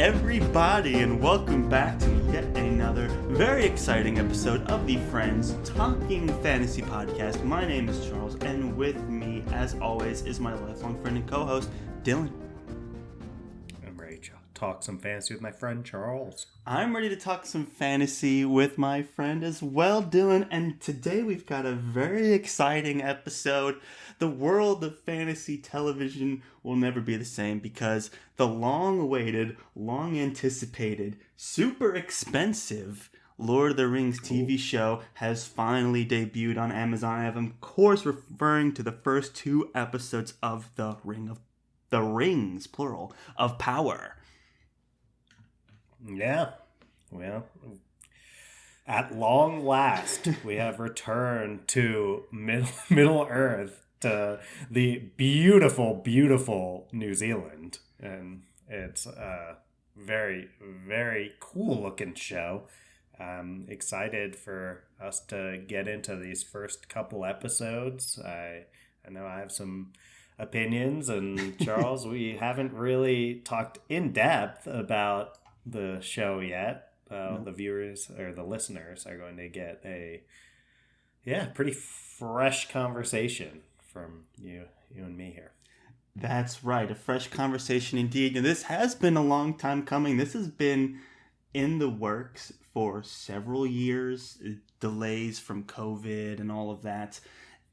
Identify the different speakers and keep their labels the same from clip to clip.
Speaker 1: everybody, and welcome back to yet another very exciting episode of the Friends Talking Fantasy Podcast. My name is Charles, and with me, as always, is my lifelong friend and co-host, Dylan.
Speaker 2: I'm ready to talk some fantasy with my friend Charles.
Speaker 1: I'm ready to talk some fantasy with my friend as well, Dylan, and today we've got a very exciting episode. The world of fantasy television will never be the same because the long-awaited, long-anticipated, super expensive Lord of the Rings TV show has finally debuted on Amazon. I am, of course, referring to the first two episodes of the Rings, plural, of Power.
Speaker 2: Yeah, well, at long last, we have returned to Middle Earth, to the beautiful, beautiful New Zealand. And it's a very, very cool looking show. I'm excited for us to get into these first couple episodes. I know I have some opinions, and Charles, we haven't really talked in depth about the show yet. The viewers or the listeners are going to get a pretty fresh conversation from you and me here.
Speaker 1: That's right, a fresh conversation indeed. And this has been a long time coming. This has been in the works for several years. Delays from COVID and all of that.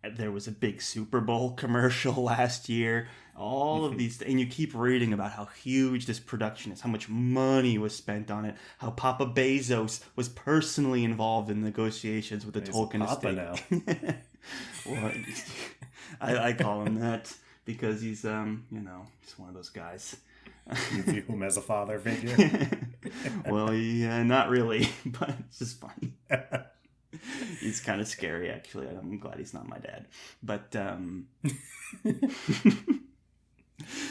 Speaker 1: There was a big Super Bowl commercial last year. All of these, and you keep reading about how huge this production is, how much money was spent on it, how Papa Bezos was personally involved in negotiations with the Tolkien estate. Now. Well, I call him that because he's, he's one of those guys.
Speaker 2: You view him as a father figure?
Speaker 1: Well, yeah, not really, but it's just funny. He's kind of scary, actually. I'm glad he's not my dad. But,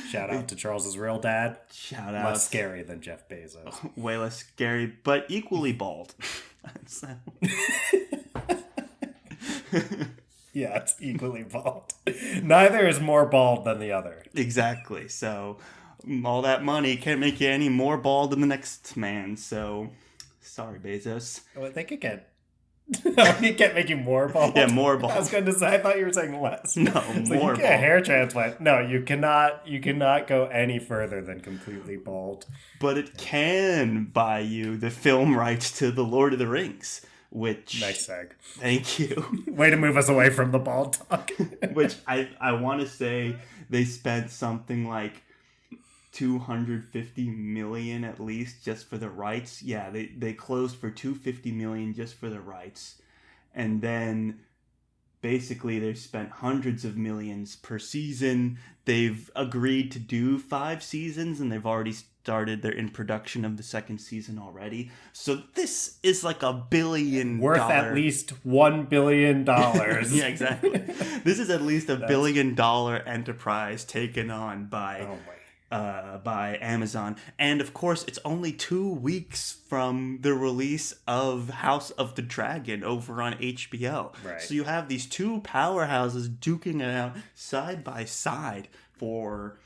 Speaker 2: shout out to Charles's real dad.
Speaker 1: Shout out.
Speaker 2: Less scary than Jeff Bezos.
Speaker 1: Way less scary, but equally bald.
Speaker 2: Yeah, it's equally bald. Neither is more bald than the other.
Speaker 1: Exactly. So all that money can't make you any more bald than the next man. So sorry, Bezos.
Speaker 2: Well, they could get. You can't make you more bald.
Speaker 1: Yeah, more bald.
Speaker 2: I was going to say, I thought you were saying less.
Speaker 1: No,
Speaker 2: it's
Speaker 1: more
Speaker 2: like you get a hair transplant. No, you cannot go any further than completely bald.
Speaker 1: But it can buy you the film rights to The Lord of the Rings, which...
Speaker 2: Nice seg.
Speaker 1: Thank you.
Speaker 2: Way to move us away from the bald talk.
Speaker 1: Which I want to say they spent something like $250 million at least just for the rights. Yeah, they closed for $250 million just for the rights. And then basically they've spent hundreds of millions per season. They've agreed to do 5 seasons, and they've already started. They're in production of the second season already. So this is like $1 billion.
Speaker 2: Worth at least $1 billion.
Speaker 1: Yeah, exactly. This is at least $1 billion enterprise taken on by Amazon. And of course, it's only 2 weeks from the release of House of the Dragon over on HBO.
Speaker 2: Right.
Speaker 1: So you have these two powerhouses duking it out side by side for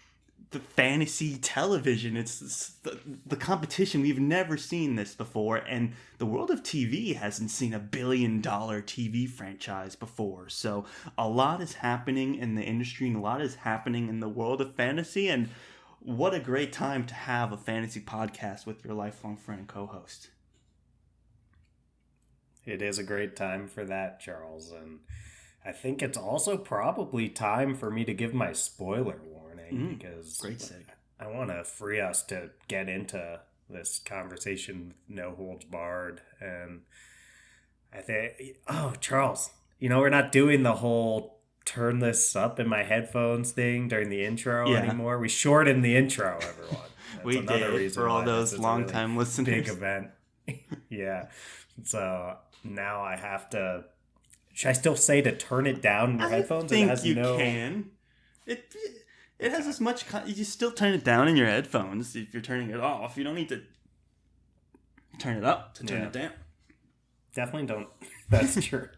Speaker 1: the fantasy television. It's the competition. We've never seen this before, and the world of TV hasn't seen $1 billion TV franchise before. So a lot is happening in the industry, and a lot is happening in the world of fantasy, and what a great time to have a fantasy podcast with your lifelong friend and co-host.
Speaker 2: It is a great time for that, Charles. And I think it's also probably time for me to give my spoiler warning because
Speaker 1: great seg.
Speaker 2: I want to free us to get into this conversation with no holds barred. And I think, Charles, we're not doing the whole turn this up in my headphones thing during the intro anymore. We shortened the intro, everyone. That's
Speaker 1: we did for all those long-time listeners.
Speaker 2: Big event. Yeah. So now I have to... Should I still say to turn it down in your headphones?
Speaker 1: I think you can. It has as much... You still turn it down in your headphones if you're turning it off. You don't need to turn it up to turn it down.
Speaker 2: Definitely don't. That's true.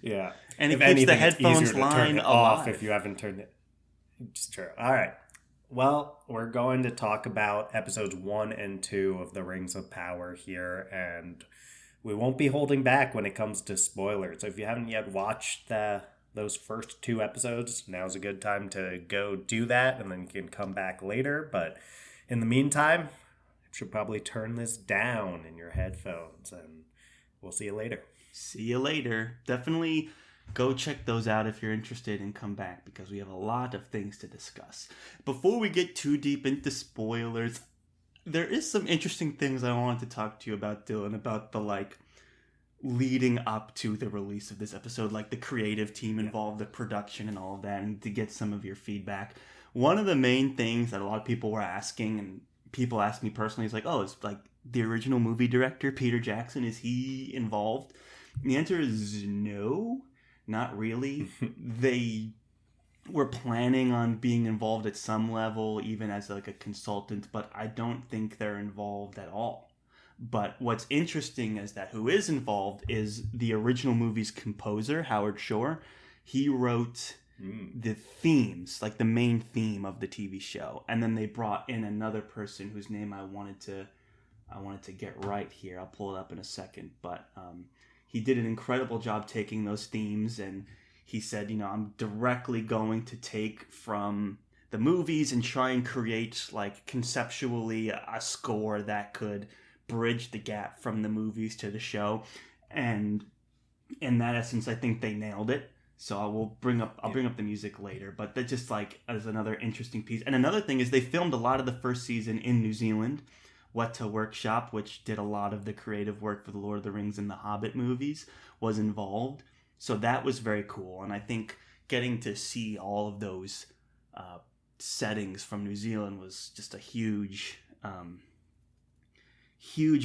Speaker 2: Yeah.
Speaker 1: And it keeps the headphones line
Speaker 2: off if you haven't turned it. It's true. All right. Well, we're going to talk about episodes 1 and 2 of The Rings of Power here, and we won't be holding back when it comes to spoilers. So if you haven't yet watched those first 2 episodes, now's a good time to go do that, and then you can come back later. But in the meantime, you should probably turn this down in your headphones, and we'll see you later.
Speaker 1: See you later. Definitely go check those out if you're interested and come back, because we have a lot of things to discuss. Before we get too deep into spoilers, there is some interesting things I wanted to talk to you about, Dylan, about the leading up to the release of this episode, like the creative team involved, the production and all of that, and to get some of your feedback. One of the main things that a lot of people were asking, and people asked me personally, is like, oh, is like the original movie director, Peter Jackson, is he involved? The answer is no. Not really. They were planning on being involved at some level, even as like a consultant, but I don't think they're involved at all. But what's interesting is that who is involved is the original movie's composer, Howard Shore. He wrote the themes, like the main theme of the TV show, and then they brought in another person whose name I wanted to get right here. I'll pull it up in a second, but he did an incredible job taking those themes, and he said, I'm directly going to take from the movies and try and create, like, conceptually a score that could bridge the gap from the movies to the show. And in that essence, I think they nailed it. So I'll bring up the music later, but that just like as another interesting piece. And another thing is they filmed a lot of the first season in New Zealand. Weta Workshop, which did a lot of the creative work for the Lord of the Rings and the Hobbit movies, was involved. So that was very cool. And I think getting to see all of those settings from New Zealand was just a huge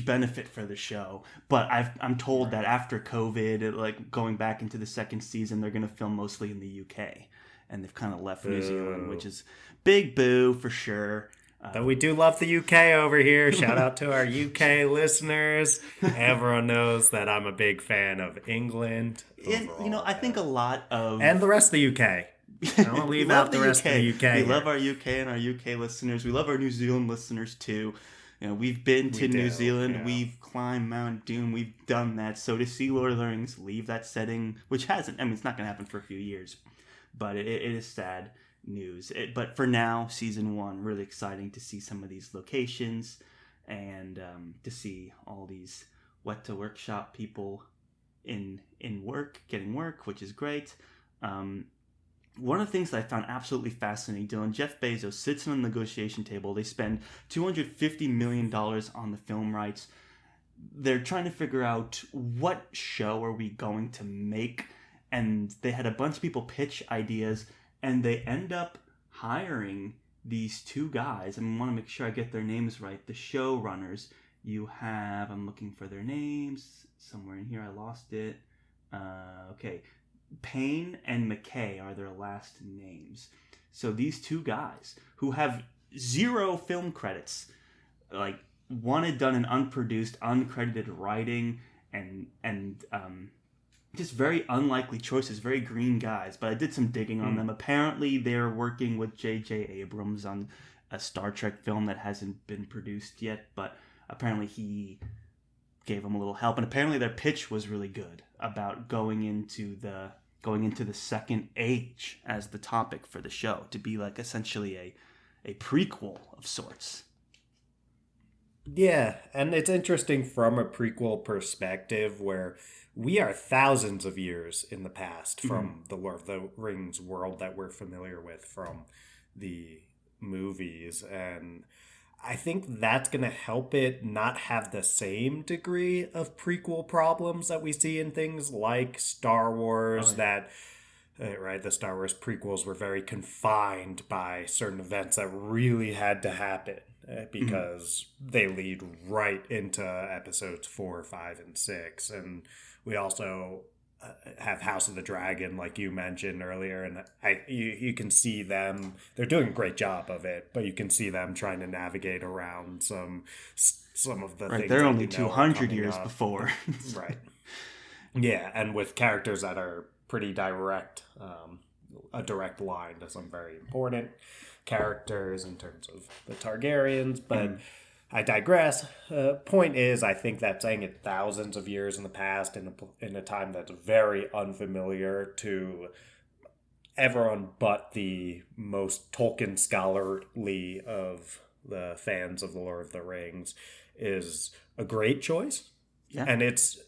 Speaker 1: benefit for the show. But I'm told that after COVID, like going back into the second season, they're going to film mostly in the UK. And they've kind of left New Zealand, which is big boo for sure.
Speaker 2: But we do love the UK over here. Shout out to our UK listeners. Everyone knows that I'm a big fan of England.
Speaker 1: I think a lot of...
Speaker 2: And the rest of the UK. I don't want to leave out the rest of the UK.
Speaker 1: We love our UK and our UK listeners. We love our New Zealand listeners too. We've been to New Zealand. Yeah. We've climbed Mount Doom. We've done that. So to see Lord of the Rings leave that setting, which hasn't... it's not going to happen for a few years. But it is sad news. But for now, season 1, really exciting to see some of these locations and to see all these Weta Workshop people in work, getting work, which is great. One of the things that I found absolutely fascinating, Dylan, Jeff Bezos sits on the negotiation table. They spend $250 million on the film rights. They're trying to figure out what show are we going to make, and they had a bunch of people pitch ideas, and they end up hiring these 2 guys. I want to make sure I get their names right. The showrunners. You have... I'm looking for their names. Somewhere in here. I lost it. Okay. Payne and McKay are their last names. So these 2 guys who have 0 film credits. Like, one had done an unproduced, uncredited writing and just very unlikely choices, very green guys, but I did some digging on them. Apparently, they're working with J.J. Abrams on a Star Trek film that hasn't been produced yet, but apparently he gave them a little help, and apparently their pitch was really good about going into the second age as the topic for the show, to be like essentially a prequel of sorts.
Speaker 2: Yeah, and it's interesting from a prequel perspective where we are thousands of years in the past from the Lord of the Rings world that we're familiar with from the movies. And I think that's going to help it not have the same degree of prequel problems that we see in things like Star Wars, the Star Wars prequels were very confined by certain events that really had to happen because they lead right into episodes 4, 5, and 6. And we also have House of the Dragon, like you mentioned earlier, and you can see them. They're doing a great job of it, but you can see them trying to navigate around some of the things.
Speaker 1: They're only 200 years before,
Speaker 2: right? Yeah, and with characters that are pretty direct, a direct line to some very important characters in terms of the Targaryens, but I digress. Point is, I think that saying it thousands of years in the past in a time that's very unfamiliar to everyone but the most Tolkien scholarly of the fans of The Lord of the Rings is a great choice.
Speaker 1: Yeah.
Speaker 2: And it's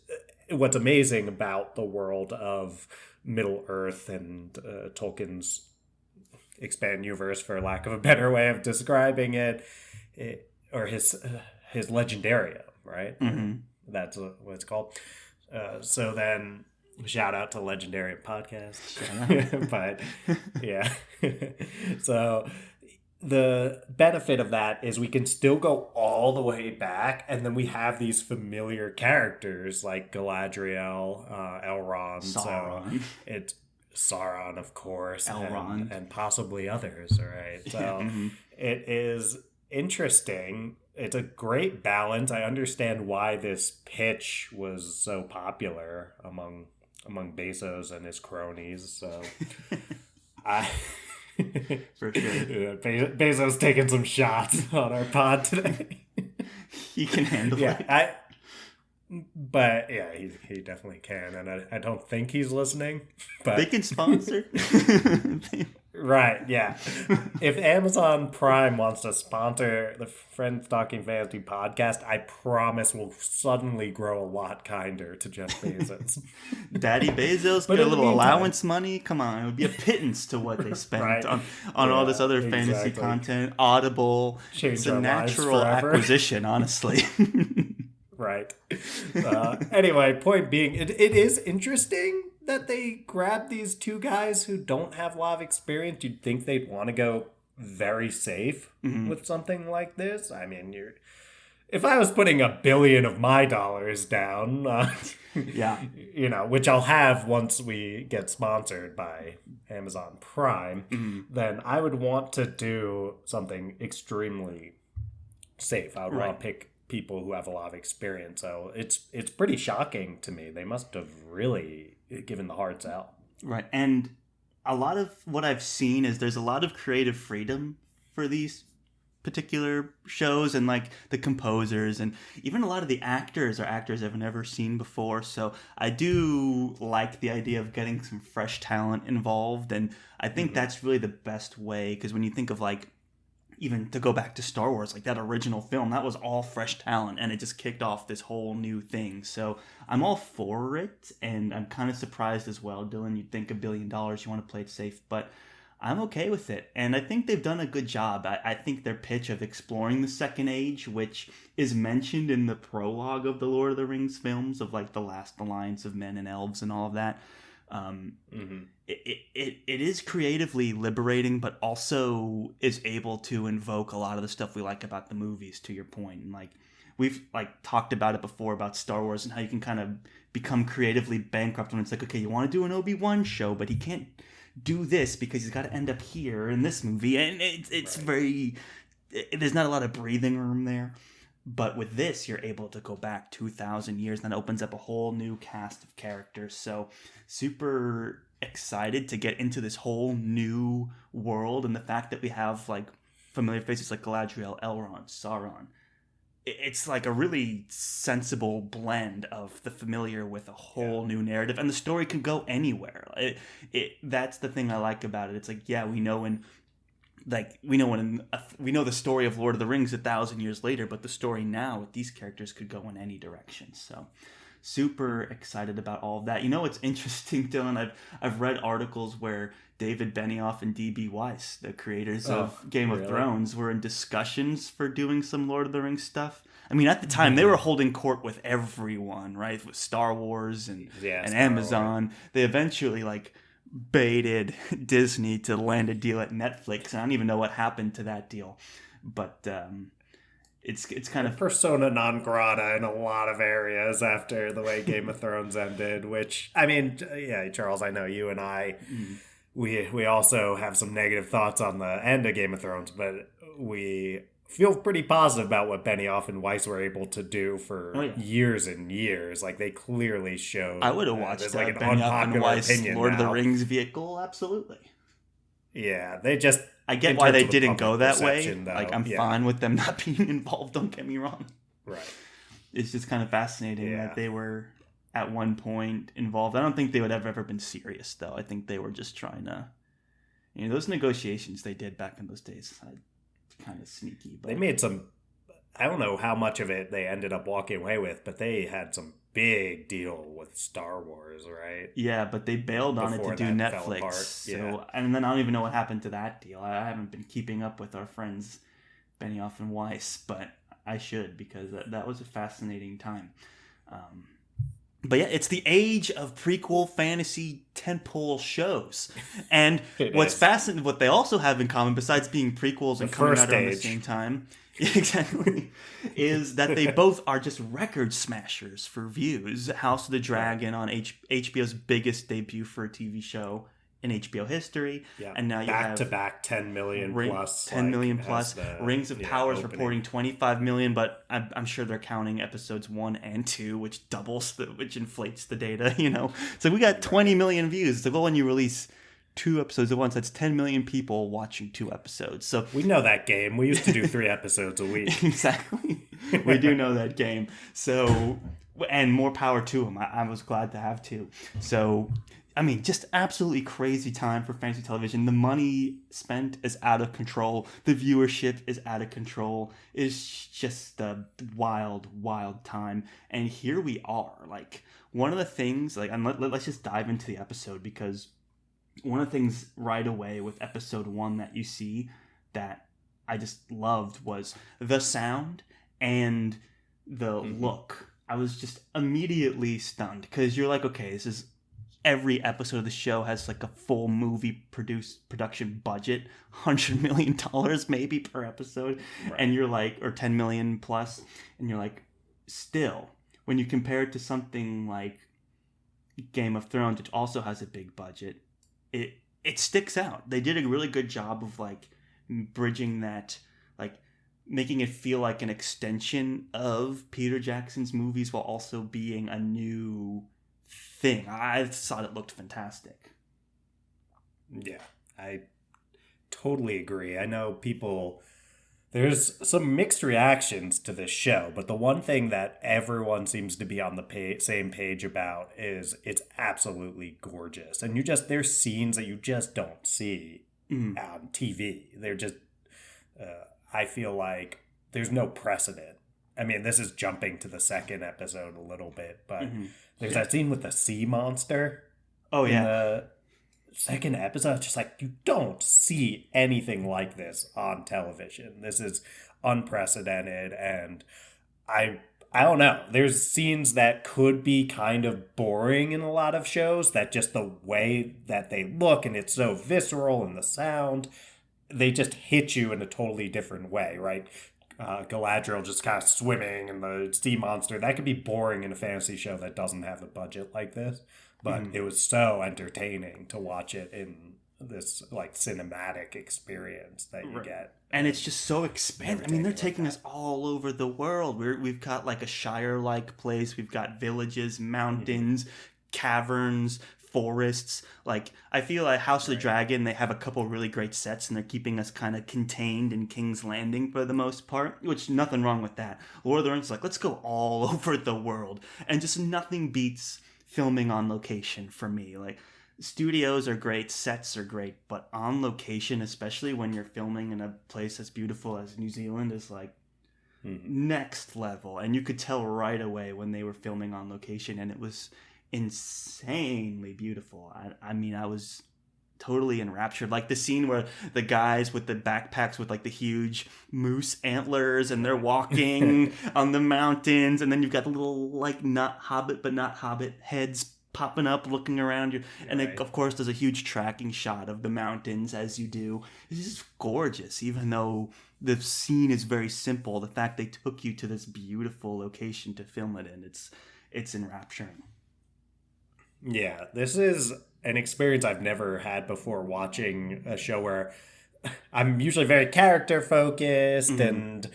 Speaker 2: what's amazing about the world of Middle Earth and Tolkien's expanded universe, for lack of a better way of describing it, or his legendarium, right?
Speaker 1: Mm-hmm.
Speaker 2: That's what it's called. So then, shout out to Legendarium Podcast. But yeah, so the benefit of that is we can still go all the way back, and then we have these familiar characters like Galadriel, Elrond,
Speaker 1: Sauron.
Speaker 2: so it's Sauron, of course,
Speaker 1: Elrond,
Speaker 2: and possibly others, right? So it is interesting. It's a great balance. I understand why this pitch was so popular among Bezos and his cronies. So
Speaker 1: for sure.
Speaker 2: Bezos taking some shots on our pod today.
Speaker 1: He can handle it.
Speaker 2: But yeah, he definitely can, and I don't think he's listening. But
Speaker 1: they can sponsor.
Speaker 2: Right, yeah. If Amazon Prime wants to sponsor the Friends Talking Fantasy podcast, I promise we'll suddenly grow a lot kinder to Jeff Bezos.
Speaker 1: Daddy Bezos get a little allowance money. Come on, it would be a pittance to what they spent on all this other fantasy content. Audible. It's a natural acquisition, honestly.
Speaker 2: Right. Anyway, point being, it is interesting that they grab these two guys who don't have a lot of experience. You'd think they'd want to go very safe with something like this. I mean, if I was putting $1 billion of my dollars down,
Speaker 1: yeah,
Speaker 2: which I'll have once we get sponsored by Amazon Prime, then I would want to do something extremely safe. I would want to pick people who have a lot of experience. So it's pretty shocking to me. They must have really given the hard sell.
Speaker 1: Right. And a lot of what I've seen is there's a lot of creative freedom for these particular shows, and like the composers and even a lot of the actors are actors I've never seen before. So I do like the idea of getting some fresh talent involved, and I think that's really the best way, because when you think of like, even to go back to Star Wars, like that original film, that was all fresh talent, and it just kicked off this whole new thing. So I'm all for it, and I'm kind of surprised as well, Dylan. You'd think $1 billion, you want to play it safe, but I'm okay with it. And I think they've done a good job. I think their pitch of exploring the Second Age, which is mentioned in the prologue of the Lord of the Rings films, of like the last alliance of men and elves and all of that, it is creatively liberating, but also is able to invoke a lot of the stuff we like about the movies, to your point. And like we've like talked about it before about Star Wars and how you can kind of become creatively bankrupt when it's like, okay, you want to do an Obi-Wan show, but he can't do this because he's got to end up here in this movie, and it's very, there's not a lot of breathing room there. But with this, you're able to go back 2,000 years, and that opens up a whole new cast of characters. So super excited to get into this whole new world, and the fact that we have like familiar faces like Galadriel, Elrond, Sauron. It's like a really sensible blend of the familiar with a whole new narrative, and the story can go anywhere. That's the thing I like about it. It's like, yeah, we know the story of Lord of the Rings 1,000 years later, but the story now with these characters could go in any direction. So super excited about all of that. You know, it's interesting, Dylan. I've read articles where David Benioff and D.B. Weiss, the creators of Game of Thrones, were in discussions for doing some Lord of the Rings stuff. I mean, at the time, they were holding court with everyone, right? With Star Wars and Amazon. Wars. They eventually, like, baited Disney to land a deal at Netflix. And I don't even know what happened to that deal. But it's kind of
Speaker 2: persona non grata in a lot of areas after the way Game of Thrones ended, which, I mean, yeah, Charles, I know you and I, we also have some negative thoughts on the end of Game of Thrones, but we feel pretty positive about what Benioff and Weiss were able to do for years and years. Like, they clearly showed.
Speaker 1: I would have watched like an Benioff and Weiss Lord of the Rings vehicle, absolutely.
Speaker 2: Yeah, they just
Speaker 1: I get
Speaker 2: In
Speaker 1: why
Speaker 2: terms
Speaker 1: they
Speaker 2: of the
Speaker 1: didn't go
Speaker 2: public
Speaker 1: that way.
Speaker 2: perception, though,
Speaker 1: Like, I'm
Speaker 2: yeah.
Speaker 1: fine with them not being involved, don't get me wrong.
Speaker 2: Right.
Speaker 1: It's just kind of fascinating that they were at one point involved. I don't think they would have ever been serious, though. I think they were just trying to, those negotiations they did back in those days, kind of sneaky. But
Speaker 2: They made some, I don't know how much of it they ended up walking away with, but they had some big deal with Star Wars, right?
Speaker 1: yeah, but they bailed on
Speaker 2: Before
Speaker 1: it to do
Speaker 2: that fell
Speaker 1: Netflix.
Speaker 2: apart,
Speaker 1: So, and then I don't even know what happened to that deal. I haven't been keeping up with our friends Benioff and Weiss, but I should, because that was a fascinating time. But yeah, it's the age of prequel fantasy tentpole shows. And what's fascinating, what they also have in common, besides being prequels and coming out around the same time, exactly, is that they both are just record smashers for views. House of the Dragon on HBO's biggest debut for a TV show in HBO history, and now you have
Speaker 2: back-to-back 10 million plus.
Speaker 1: 10 million plus. Rings of Power is
Speaker 2: opening.
Speaker 1: reporting 25 million, but I'm sure they're counting episodes 1 and 2, which which inflates the data. So we got 20 million views. So when you release 2 episodes at once, that's 10 million people watching 2 episodes. So
Speaker 2: we know that game. We used to do 3 episodes a week.
Speaker 1: Exactly, we do know that game. So, and more power to them. I was glad to have 2. So, I mean, just absolutely crazy time for fantasy television. The money spent is out of control. The viewership is out of control. It's just a wild, wild time. And here we are. Like, one of the things, and let's just dive into the episode, because one of the things right away with episode 1 that you see that I just loved was the sound and the look. I was just immediately stunned, because you're like, okay, this is... Every episode of the show has like a full movie production budget, $100 million maybe per episode. Right. And you're like, or 10 million plus. And you're like, still, when you compare it to something like Game of Thrones, which also has a big budget, it sticks out. They did a really good job of like bridging that, like making it feel like an extension of Peter Jackson's movies while also being a new thing. I thought it looked fantastic.
Speaker 2: Yeah, I totally agree. I know there's some mixed reactions to this show, but the one thing that everyone seems to be on the same page about is it's absolutely gorgeous. And there's scenes that you just don't see on TV. They're just, I feel like there's no precedent. I mean, this is jumping to the second episode a little bit, but there's that scene with the sea monster.
Speaker 1: Oh, yeah.
Speaker 2: In the second episode, it's just like, you don't see anything like this on television. This is unprecedented, and I don't know. There's scenes that could be kind of boring in a lot of shows, that just the way that they look, and it's so visceral, and the sound, they just hit you in a totally different way, right? Galadriel just kind of swimming and the sea monster. That could be boring in a fantasy show that doesn't have a budget like this. But it was so entertaining to watch it in this like cinematic experience that you get.
Speaker 1: And it's just so expansive. I mean, they're taking us all over the world. We've got like a Shire-like place. We've got villages, mountains, caverns, forests. Like, I feel like House of the Dragon, they have a couple really great sets, and they're keeping us kind of contained in King's Landing for the most part, which nothing wrong with that. Lord of the Rings, like, let's go all over the world, and just nothing beats filming on location for me. Like, studios are great, sets are great, but on location, especially when you're filming in a place as beautiful as New Zealand, is like next level. And you could tell right away when they were filming on location, and it was insanely beautiful. I mean, I was totally enraptured. Like the scene where the guys with the backpacks with like the huge moose antlers, and they're walking on the mountains, and then you've got the little like not hobbit heads popping up looking around you, and then, of course, there's a huge tracking shot of the mountains as you do. It's just gorgeous. Even though the scene is very simple, the fact they took you to this beautiful location to film it in, it's enrapturing.
Speaker 2: Yeah, this is an experience I've never had before, watching a show where I'm usually very character focused and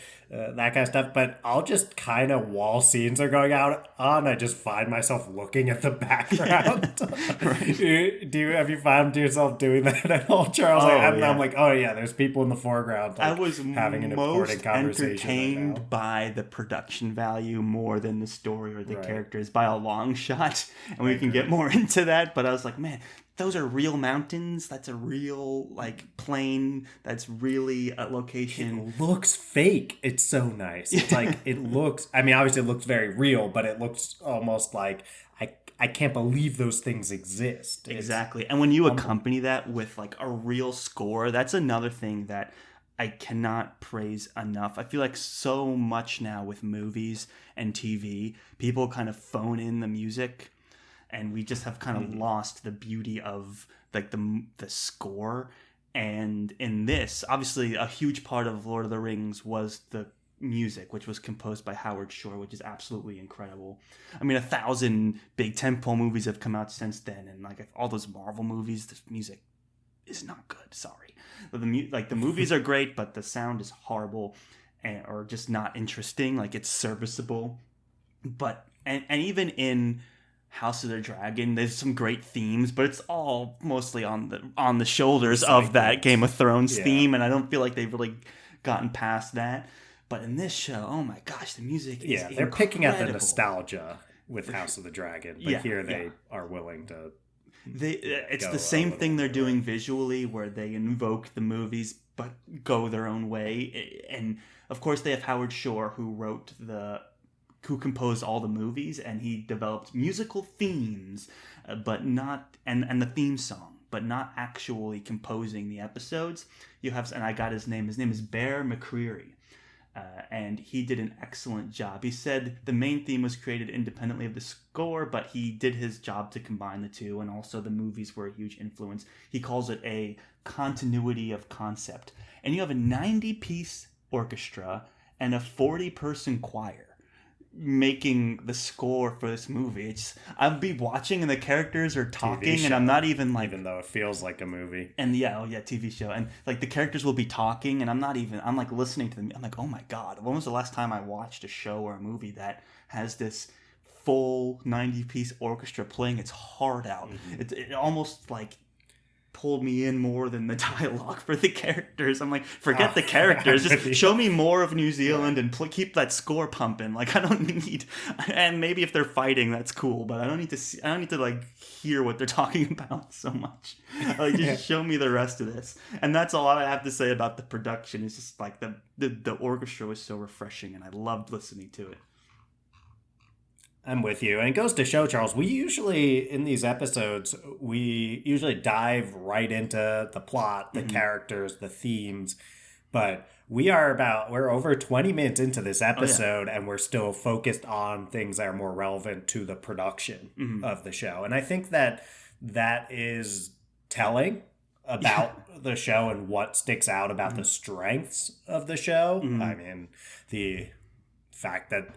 Speaker 2: that kind of stuff. But I'll just kind of, while scenes are going out on, I just find myself looking at the background. Have you found yourself doing that at all, Charles? I'm like, oh yeah, there's people in the foreground. Like,
Speaker 1: I was
Speaker 2: having an important conversation
Speaker 1: entertained
Speaker 2: right
Speaker 1: by the production value more than the story or the characters by a long shot, and we can get more into that. But I was like, man, those are real mountains. That's a real plain. That's really a location.
Speaker 2: It looks fake. It's so nice. It's like it looks. I mean, obviously, it looks very real, but it looks almost like I can't believe those things exist.
Speaker 1: Exactly. And when you accompany that with like a real score, that's another thing that I cannot praise enough. I feel like so much now with movies and TV, people kind of phone in the music. And we just have kind of lost the beauty of like the score. And in this, obviously, a huge part of Lord of the Rings was the music, which was composed by Howard Shore, which is absolutely incredible. I mean, 1,000 big tentpole movies have come out since then, and like all those Marvel movies, the music is not good. Sorry, the movies are great, but the sound is horrible, or just not interesting. Like it's serviceable, but and even in House of the Dragon, there's some great themes, but it's all mostly on the shoulders of that Game of Thrones theme, and I don't feel like they've really gotten past that. But in this show, oh my gosh, the music is
Speaker 2: they're picking at the nostalgia with House of the Dragon, but here they are willing to.
Speaker 1: It's the same thing they're doing visually, where they invoke the movies but go their own way, and of course they have Howard Shore who composed all the movies, and he developed musical themes, but not and the theme song, but not actually composing the episodes. And I got his name. His name is Bear McCreary, and he did an excellent job. He said the main theme was created independently of the score, but he did his job to combine the two, and also the movies were a huge influence. He calls it a continuity of concept, and you have a 90-piece orchestra and a 40-person choir making the score for this movie. I'll be watching and the characters are talking, and I'm not even like,
Speaker 2: even though it feels like a movie.
Speaker 1: And TV show, and like the characters will be talking, and I'm like listening to them. I'm like, oh my god, when was the last time I watched a show or a movie that has this full 90-piece orchestra playing its heart out? It almost like pulled me in more than the dialogue for the characters. I'm like, forget the characters, just show me more of New Zealand and keep that score pumping. Like I don't need, and maybe if they're fighting, that's cool, but I don't need to like hear what they're talking about so much. Like just show me the rest of this, and that's all I have to say about the production. It's just like the orchestra was so refreshing, and I loved listening to it.
Speaker 2: I'm with you. And it goes to show, Charles, we usually, in these episodes, we usually dive right into the plot, the characters, the themes. But we're over 20 minutes into this episode, and we're still focused on things that are more relevant to the production of the show. And I think that is telling about the show and what sticks out about the strengths of the show. I mean, the fact that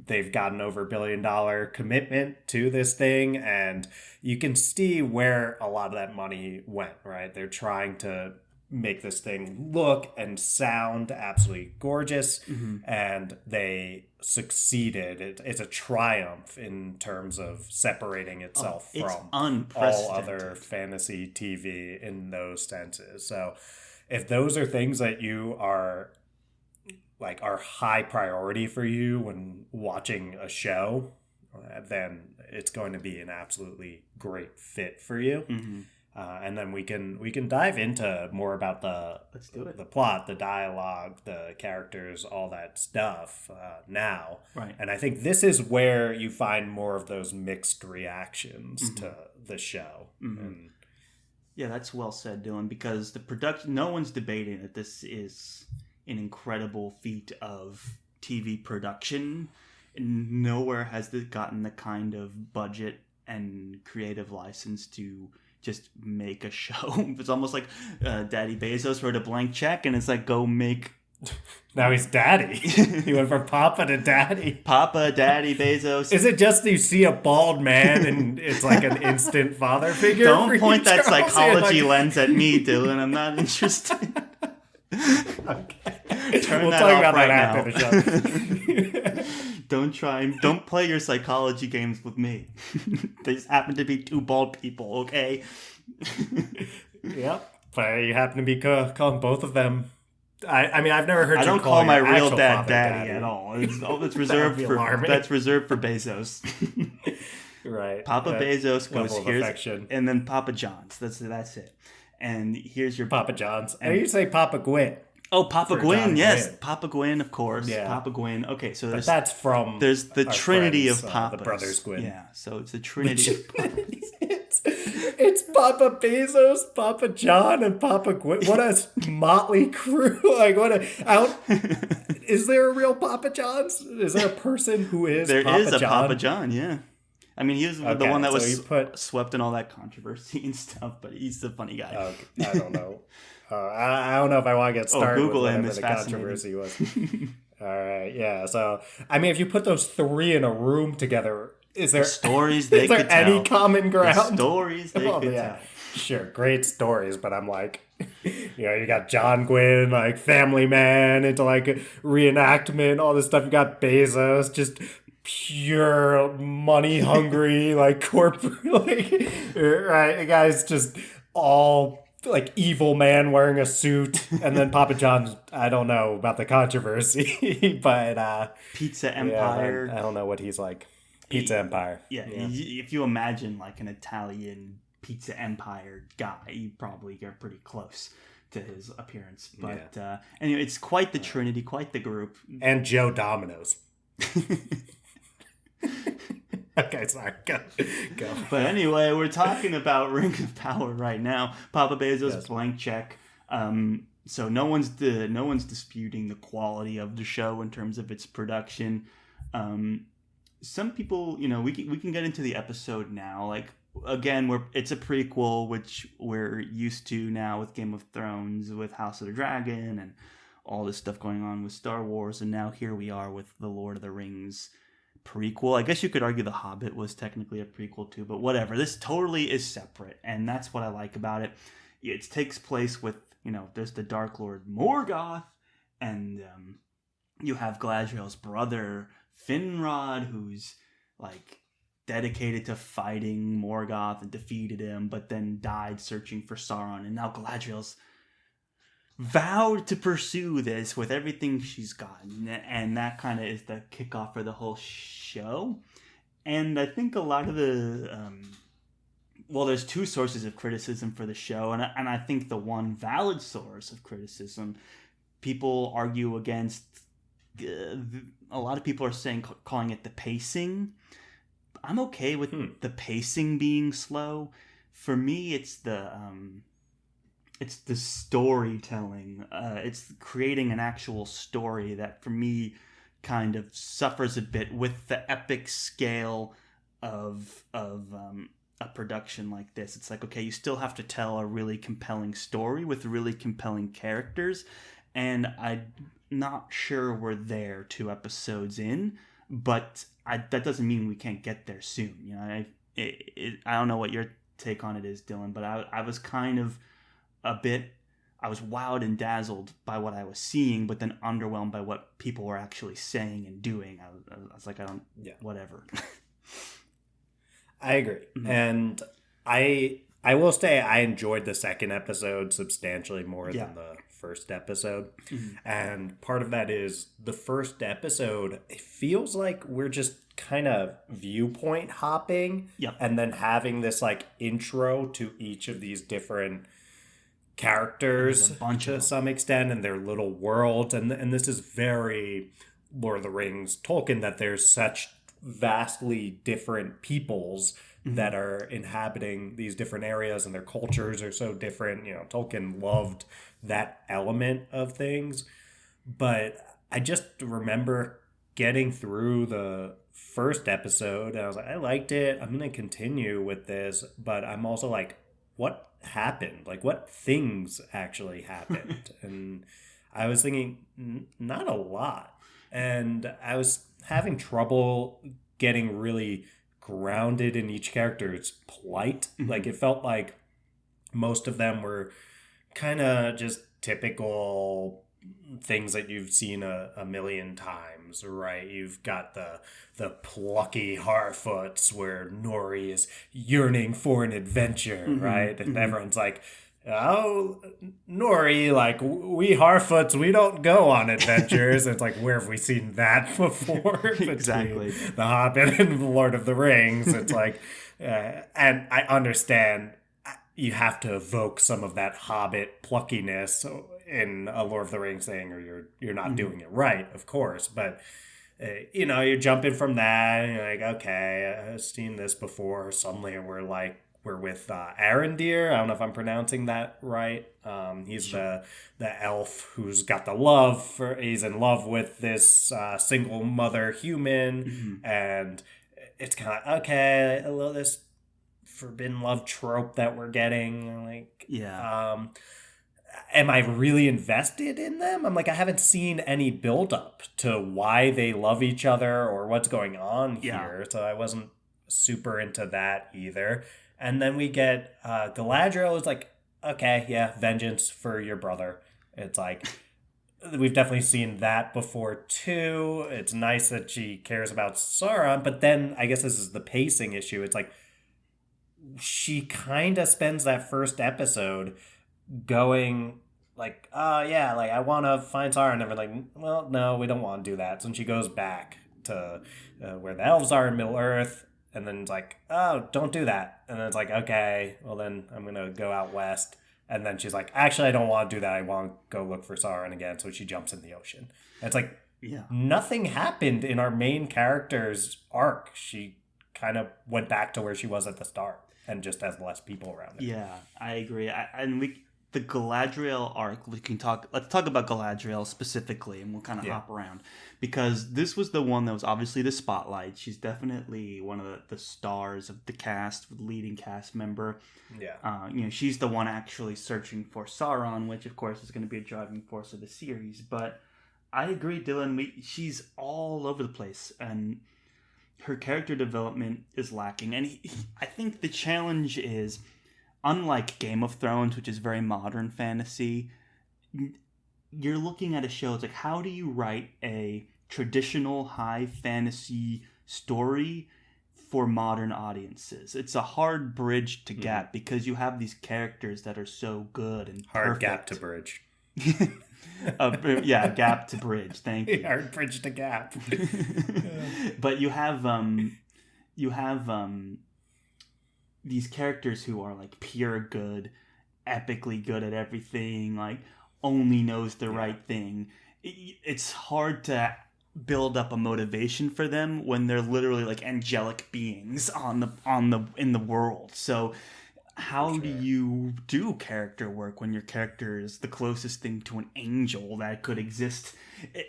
Speaker 2: they've gotten over $1 billion commitment to this thing, and you can see where a lot of that money went, right? They're trying to make this thing look and sound absolutely gorgeous, and they succeeded. It's a triumph in terms of separating itself from all other fantasy TV in those senses. So if those are things that you are high priority for you when watching a show, then it's going to be an absolutely great fit for you. And then we can dive into more about the plot, the dialogue, the characters, all that stuff now.
Speaker 1: Right.
Speaker 2: And I think this is where you find more of those mixed reactions to the show.
Speaker 1: Yeah, that's well said, Dylan, because the production, no one's debating that this is an incredible feat of TV production. Nowhere has it gotten the kind of budget and creative license to just make a show. It's almost like Daddy Bezos wrote a blank check and it's like, go make.
Speaker 2: Now he's daddy. He went from Papa to Daddy.
Speaker 1: Papa, Daddy Bezos.
Speaker 2: Is it just you see a bald man and it's like an instant father figure?
Speaker 1: Don't point that psychology lens at me, Dylan. I'm not interested.
Speaker 2: Okay.
Speaker 1: Turn
Speaker 2: We'll
Speaker 1: that
Speaker 2: talk
Speaker 1: off
Speaker 2: about
Speaker 1: right
Speaker 2: that
Speaker 1: now.
Speaker 2: after the show.
Speaker 1: Don't play your psychology games with me. They just happen to be two bald people, okay?
Speaker 2: Yep. But you happen to be calling both of them. I mean, I've never heard
Speaker 1: I
Speaker 2: you
Speaker 1: don't
Speaker 2: call
Speaker 1: call my
Speaker 2: your
Speaker 1: real
Speaker 2: actual
Speaker 1: dad
Speaker 2: father
Speaker 1: daddy at all. It's reserved
Speaker 2: be
Speaker 1: for
Speaker 2: alarming.
Speaker 1: that's reserved for Bezos.
Speaker 2: Right.
Speaker 1: Papa Bezos goes
Speaker 2: level of
Speaker 1: here's
Speaker 2: affection.
Speaker 1: and then Papa John's. That's it. And here's your
Speaker 2: Papa John's.
Speaker 1: And-
Speaker 2: And you say Papa Gwyn.
Speaker 1: Oh, Papa
Speaker 2: for
Speaker 1: Gwyn,
Speaker 2: John
Speaker 1: yes,
Speaker 2: Gwyn.
Speaker 1: Papa Gwyn, of course.
Speaker 2: Yeah.
Speaker 1: Papa Gwyn. Okay, so
Speaker 2: But that's from
Speaker 1: there's the
Speaker 2: our
Speaker 1: Trinity
Speaker 2: friends,
Speaker 1: of Papas.
Speaker 2: the brothers Gwyn.
Speaker 1: Yeah, so it's the Trinity.
Speaker 2: It's Papa Bezos, Papa John, and Papa Gwyn. What a motley crew! Like what is there a real Papa John's? Is there a person who is?
Speaker 1: There
Speaker 2: Papa
Speaker 1: is a
Speaker 2: John?
Speaker 1: Papa John, yeah. I mean, he was the
Speaker 2: Okay,
Speaker 1: one that
Speaker 2: so
Speaker 1: was
Speaker 2: you put-
Speaker 1: swept in all that controversy and stuff, but he's the funny guy.
Speaker 2: Okay, I don't know. I don't know if I want to get started
Speaker 1: Google
Speaker 2: with
Speaker 1: him,
Speaker 2: whatever
Speaker 1: it's
Speaker 2: the
Speaker 1: fascinating.
Speaker 2: controversy was. All right, yeah. So, I mean, if you put those three in a room together, is there
Speaker 1: Stories they
Speaker 2: is there
Speaker 1: could
Speaker 2: any
Speaker 1: tell.
Speaker 2: common ground?
Speaker 1: The stories they
Speaker 2: Well,
Speaker 1: could
Speaker 2: yeah,
Speaker 1: tell.
Speaker 2: sure, great stories, but I'm like, you got John Gwyn, like Family Man, into like reenactment, all this stuff. You got Bezos, just pure money hungry, like corporate, like right, the guy's just all like evil man wearing a suit, and then Papa John's. I don't know about the controversy, but
Speaker 1: Pizza
Speaker 2: yeah,
Speaker 1: Empire.
Speaker 2: I don't know what he's like. Pizza Empire.
Speaker 1: Yeah, if you imagine like an Italian Pizza Empire guy, you probably get pretty close to his appearance. But anyway, it's quite the Trinity, quite the group.
Speaker 2: And Joe Domino's. Okay, sorry. Go.
Speaker 1: But anyway, we're talking about Ring of Power right now. Papa Bezos,
Speaker 2: Yes.
Speaker 1: blank check. So no one's disputing the quality of the show in terms of its production. Some people, we can get into the episode now. Like again, it's a prequel, which we're used to now with Game of Thrones, with House of the Dragon, and all this stuff going on with Star Wars, and now here we are with the Lord of the Rings prequel. I guess you could argue The Hobbit was technically a prequel too, but whatever. This totally is separate, and that's what I like about it. It takes place with, there's the Dark Lord Morgoth, and you have Galadriel's brother Finrod, who's like dedicated to fighting Morgoth and defeated him, but then died searching for Sauron, and now Galadriel's vowed to pursue this with everything she's got, and that kind of is the kickoff for the whole show. And I think a lot of the there's two sources of criticism for the show, and I think the one valid source of criticism, people argue against. A lot of people are calling it the pacing. I'm okay with the pacing being slow. For me, it's the storytelling. It's creating an actual story that, for me, kind of suffers a bit with the epic scale of a production like this. It's like, okay, you still have to tell a really compelling story with really compelling characters, and I'm not sure we're there 2 episodes in, but that doesn't mean we can't get there soon. I don't know what your take on it is, Dylan, but I was kind of I was wowed and dazzled by what I was seeing, but then underwhelmed by what people were actually saying and doing. I was like, whatever.
Speaker 2: I agree.
Speaker 1: Mm-hmm.
Speaker 2: And I will say I enjoyed the second episode substantially more than the first episode.
Speaker 1: Mm-hmm.
Speaker 2: And part of that is the first episode, it feels like we're just kind of viewpoint hopping and then having this like intro to each of these different characters to some extent and their little worlds. And this is very Lord of the Rings Tolkien, that there's such vastly different peoples that are inhabiting these different areas, and their cultures are so different. Tolkien loved that element of things. But I just remember getting through the first episode and I was like, I liked it. I'm going to continue with this, but I'm also like, what happened? Like, what things actually happened? And I was thinking, not a lot. And I was having trouble getting really grounded in each character's plight. Mm-hmm. Like, it felt like most of them were kind of just typical, things that you've seen a million times, right? You've got the plucky Harfoots where Nori is yearning for an adventure, right? And everyone's like, oh, Nori, like, we Harfoots, we don't go on adventures. It's like, where have we seen that before?
Speaker 1: Exactly.
Speaker 2: Between The Hobbit and The Lord of the Rings. It's like, and I understand you have to evoke some of that Hobbit pluckiness in a Lord of the Rings thing, or you're not doing it right, of course. But you're jumping from that, and you're like, okay, I've seen this before. Suddenly, we're with Arondir. I don't know if I'm pronouncing that right. He's the elf who's got the love for. He's in love with this single mother human, and it's kind of okay. A little this forbidden love trope that we're getting, like, am I really invested in them? I'm like, I haven't seen any build up to why they love each other or what's going on here, so I wasn't super into that either. And then we get Galadriel is like, okay, yeah, vengeance for your brother. It's like, we've definitely seen that before too. It's nice that she cares about Sauron, but then I guess this is the pacing issue. It's like, she kind of spends that first episode going like, oh yeah, like, I want to find Sauron, and we're like, well, no, we don't want to do that. So she goes back to where the elves are in Middle Earth, and then it's like, oh, don't do that. And then it's like, okay, well then I'm gonna go out west. And then she's like, actually, I don't want to do that. I want to go look for Sauron again. So she jumps in the ocean. And it's like, nothing happened in our main character's arc. She kind of went back to where she was at the start, and just has less people around her.
Speaker 1: Yeah, I agree. The Galadriel arc, let's talk about Galadriel specifically, and we'll kind of hop around, because this was the one that was obviously the spotlight. She's definitely one of the stars of the cast, leading cast member. She's the one actually searching for Sauron, which of course is going to be a driving force of the series. But I agree, Dylan, she's all over the place, and her character development is lacking. And I think the challenge is, unlike Game of Thrones, which is very modern fantasy, you're looking at a show, it's like, how do you write a traditional high fantasy story for modern audiences? It's a hard bridge to gap, because you have these characters that are so good and
Speaker 2: hard
Speaker 1: perfect.
Speaker 2: Gap to bridge.
Speaker 1: Gap to bridge. Thank you.
Speaker 2: Hard bridge to gap.
Speaker 1: But you have these characters who are like pure good, epically good at everything, like only knows the right thing. It's hard to build up a motivation for them when they're literally like angelic beings in the world. So how do you do character work when your character is the closest thing to an angel that could exist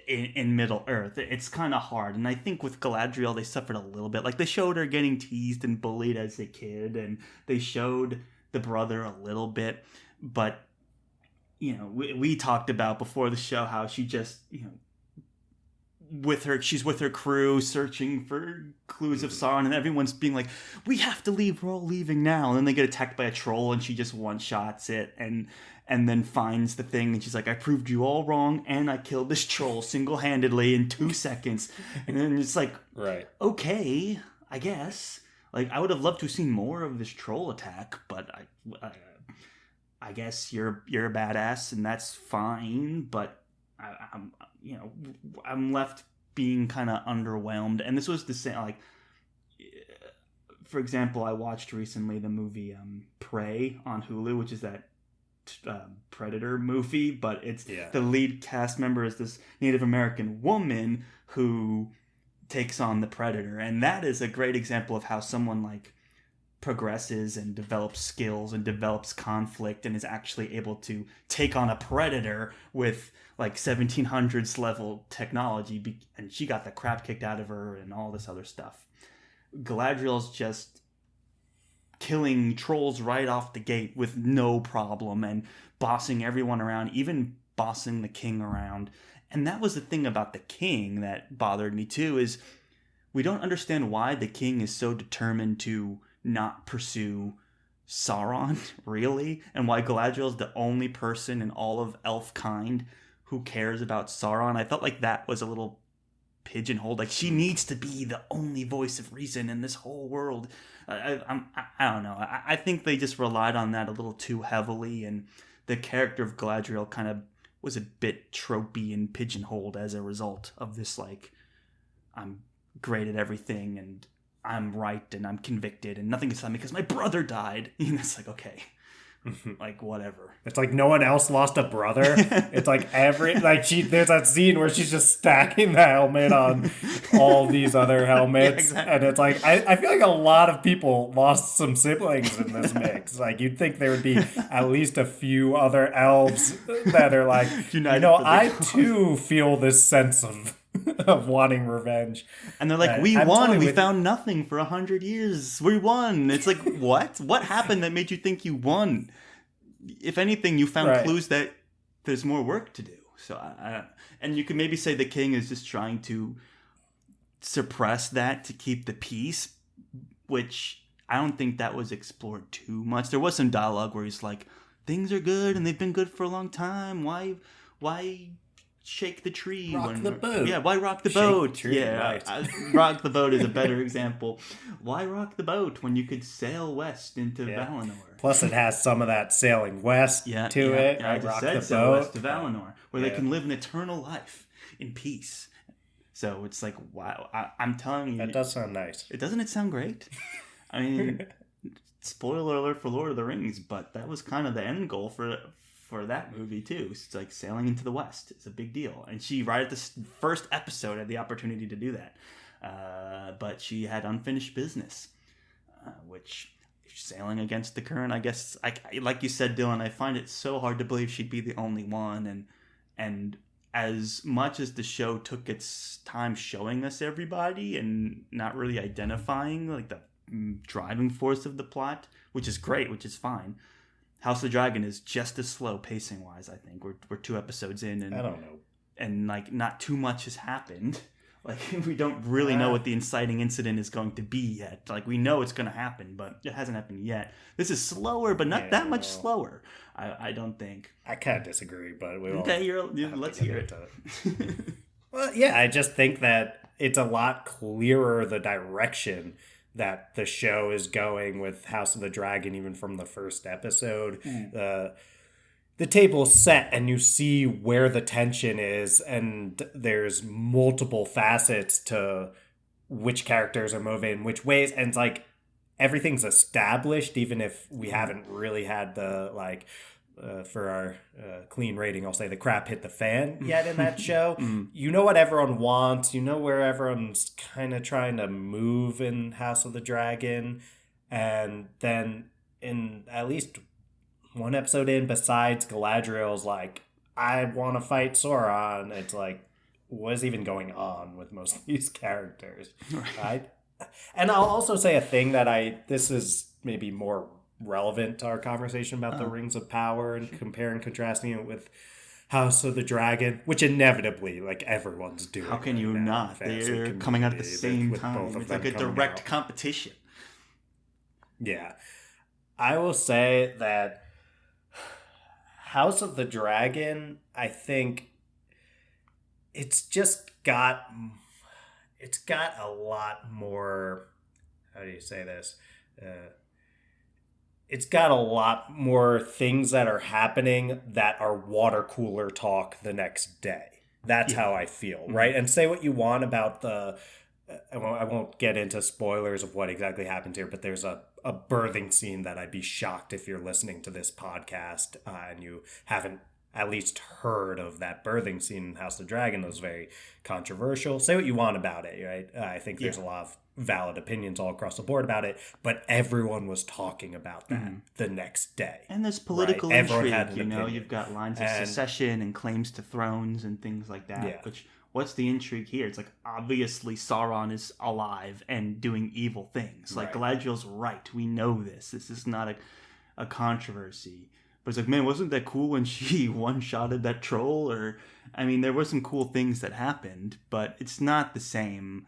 Speaker 1: in Middle Earth? It's kind of hard. And I think with Galadriel, they suffered a little bit. Like, they showed her getting teased and bullied as a kid, and they showed the brother a little bit. But, we talked about before the show how she just, she's with her crew searching for clues of Sauron, and everyone's being like, we have to leave, we're all leaving now. And then they get attacked by a troll, and she just one-shots it and then finds the thing, and she's like, I proved you all wrong, and I killed this troll single-handedly in 2 seconds. And then it's like,
Speaker 2: right,
Speaker 1: okay, I guess. Like, I would have loved to have seen more of this troll attack, but I guess you're a badass, and that's fine. But I'm left being kind of underwhelmed. And this was the same, like, for example, I watched recently the movie Prey on Hulu, which is that Predator movie, but it's the lead cast member is this Native American woman who takes on the Predator. And that is a great example of how someone like progresses and develops skills and develops conflict and is actually able to take on a predator with like 1700s level technology, and she got the crap kicked out of her and all this other stuff. Galadriel's just killing trolls right off the gate with no problem and bossing everyone around, even bossing the king around. And that was the thing about the king that bothered me too, is we don't understand why the king is so determined to not pursue Sauron, really, and why Galadriel is the only person in all of elf kind who cares about Sauron. I felt like that was a little pigeonholed. Like, she needs to be the only voice of reason in this whole world. I don't know. I think they just relied on that a little too heavily, and the character of Galadriel kind of was a bit tropey and pigeonholed as a result of this, like, I'm great at everything, and I'm right, and I'm convicted, and nothing can stop me because my brother died. And it's like, okay, like, whatever.
Speaker 2: It's like no one else lost a brother. It's like there's that scene where she's just stacking the helmet on all these other helmets.
Speaker 1: Yeah, exactly.
Speaker 2: And it's like, I feel like a lot of people lost some siblings in this mix. Like, you'd think there would be at least a few other elves that are like,
Speaker 1: United
Speaker 2: I too feel this sense of wanting revenge.
Speaker 1: And they're like, we won. We found nothing for 100 years. We won. It's like, what? What happened that made you think you won? If anything, you found clues that there's more work to do. So, and you could maybe say the king is just trying to suppress that to keep the peace, which I don't think that was explored too much. There was some dialogue where he's like, things are good and they've been good for a long time. Why shake the tree?
Speaker 2: Rock the boat.
Speaker 1: Yeah, why rock the boat? Rock the boat is a better example. Why rock the boat when you could sail west into Valinor?
Speaker 2: Plus, it has some of that sailing west to it.
Speaker 1: I just said sail west to Valinor, where they can live an eternal life in peace. So it's like, wow, I'm telling you.
Speaker 2: That does sound nice.
Speaker 1: Doesn't it sound great? I mean, spoiler alert for Lord of the Rings, but that was kind of the end goal for that movie too. It's like sailing into the West. It's a big deal. And she, right at the first episode, had the opportunity to do that. But she had unfinished business, which, sailing against the current, I guess, like you said, Dylan, I find it so hard to believe she'd be the only one. And as much as the show took its time showing us everybody and not really identifying like the driving force of the plot, which is great, which is fine, House of the Dragon is just as slow pacing wise. I think we're 2 episodes in, and
Speaker 2: I don't know,
Speaker 1: and like not too much has happened. Like, we don't really know what the inciting incident is going to be yet. Like, we know it's going to happen, but it hasn't happened yet. This is slower, but not that much slower. I don't think.
Speaker 2: I kind of disagree, but we
Speaker 1: let's hear it.
Speaker 2: Well, yeah, I just think that it's a lot clearer the direction that the show is going with House of the Dragon, even from the first episode. The table's set and you see where the tension is, and there's multiple facets to which characters are moving in which ways, and it's like everything's established, even if we haven't really had the for our clean rating, I'll say the crap hit the fan yet in that show. You know what everyone wants, you know where everyone's kind of trying to move in House of the Dragon, and then in at least one episode in, besides Galadriel's like, I want to fight Sauron, it's like, what is even going on with most of these characters? Right? And I'll also say a thing that this is maybe more relevant to our conversation about the Rings of Power and compare and contrasting it with House of the Dragon, which inevitably, like, everyone's doing.
Speaker 1: How can you not? They're coming out at the same time. It's like a direct competition.
Speaker 2: Yeah. I will say that House of the Dragon, I think it's got a lot more, how do you say this? It's got a lot more things that are happening that are water cooler talk the next day. That's how I feel, right? And say what you want about I won't get into spoilers of what exactly happens here, but there's a birthing scene that I'd be shocked if you're listening to this podcast and you haven't at least heard of that birthing scene in House of the Dragon. It was very controversial. Say what you want about it, right? I think there's a lot of valid opinions all across the board about it, but everyone was talking about that the next day.
Speaker 1: And there's political intrigue, you've got lines of secession and claims to thrones and things like that, which... What's the intrigue here? It's like, obviously Sauron is alive and doing evil things. Like, Galadriel's right. We know this. This is not a controversy. But it's like, man, wasn't that cool when she one-shotted that troll? Or, I mean, there were some cool things that happened, but it's not the same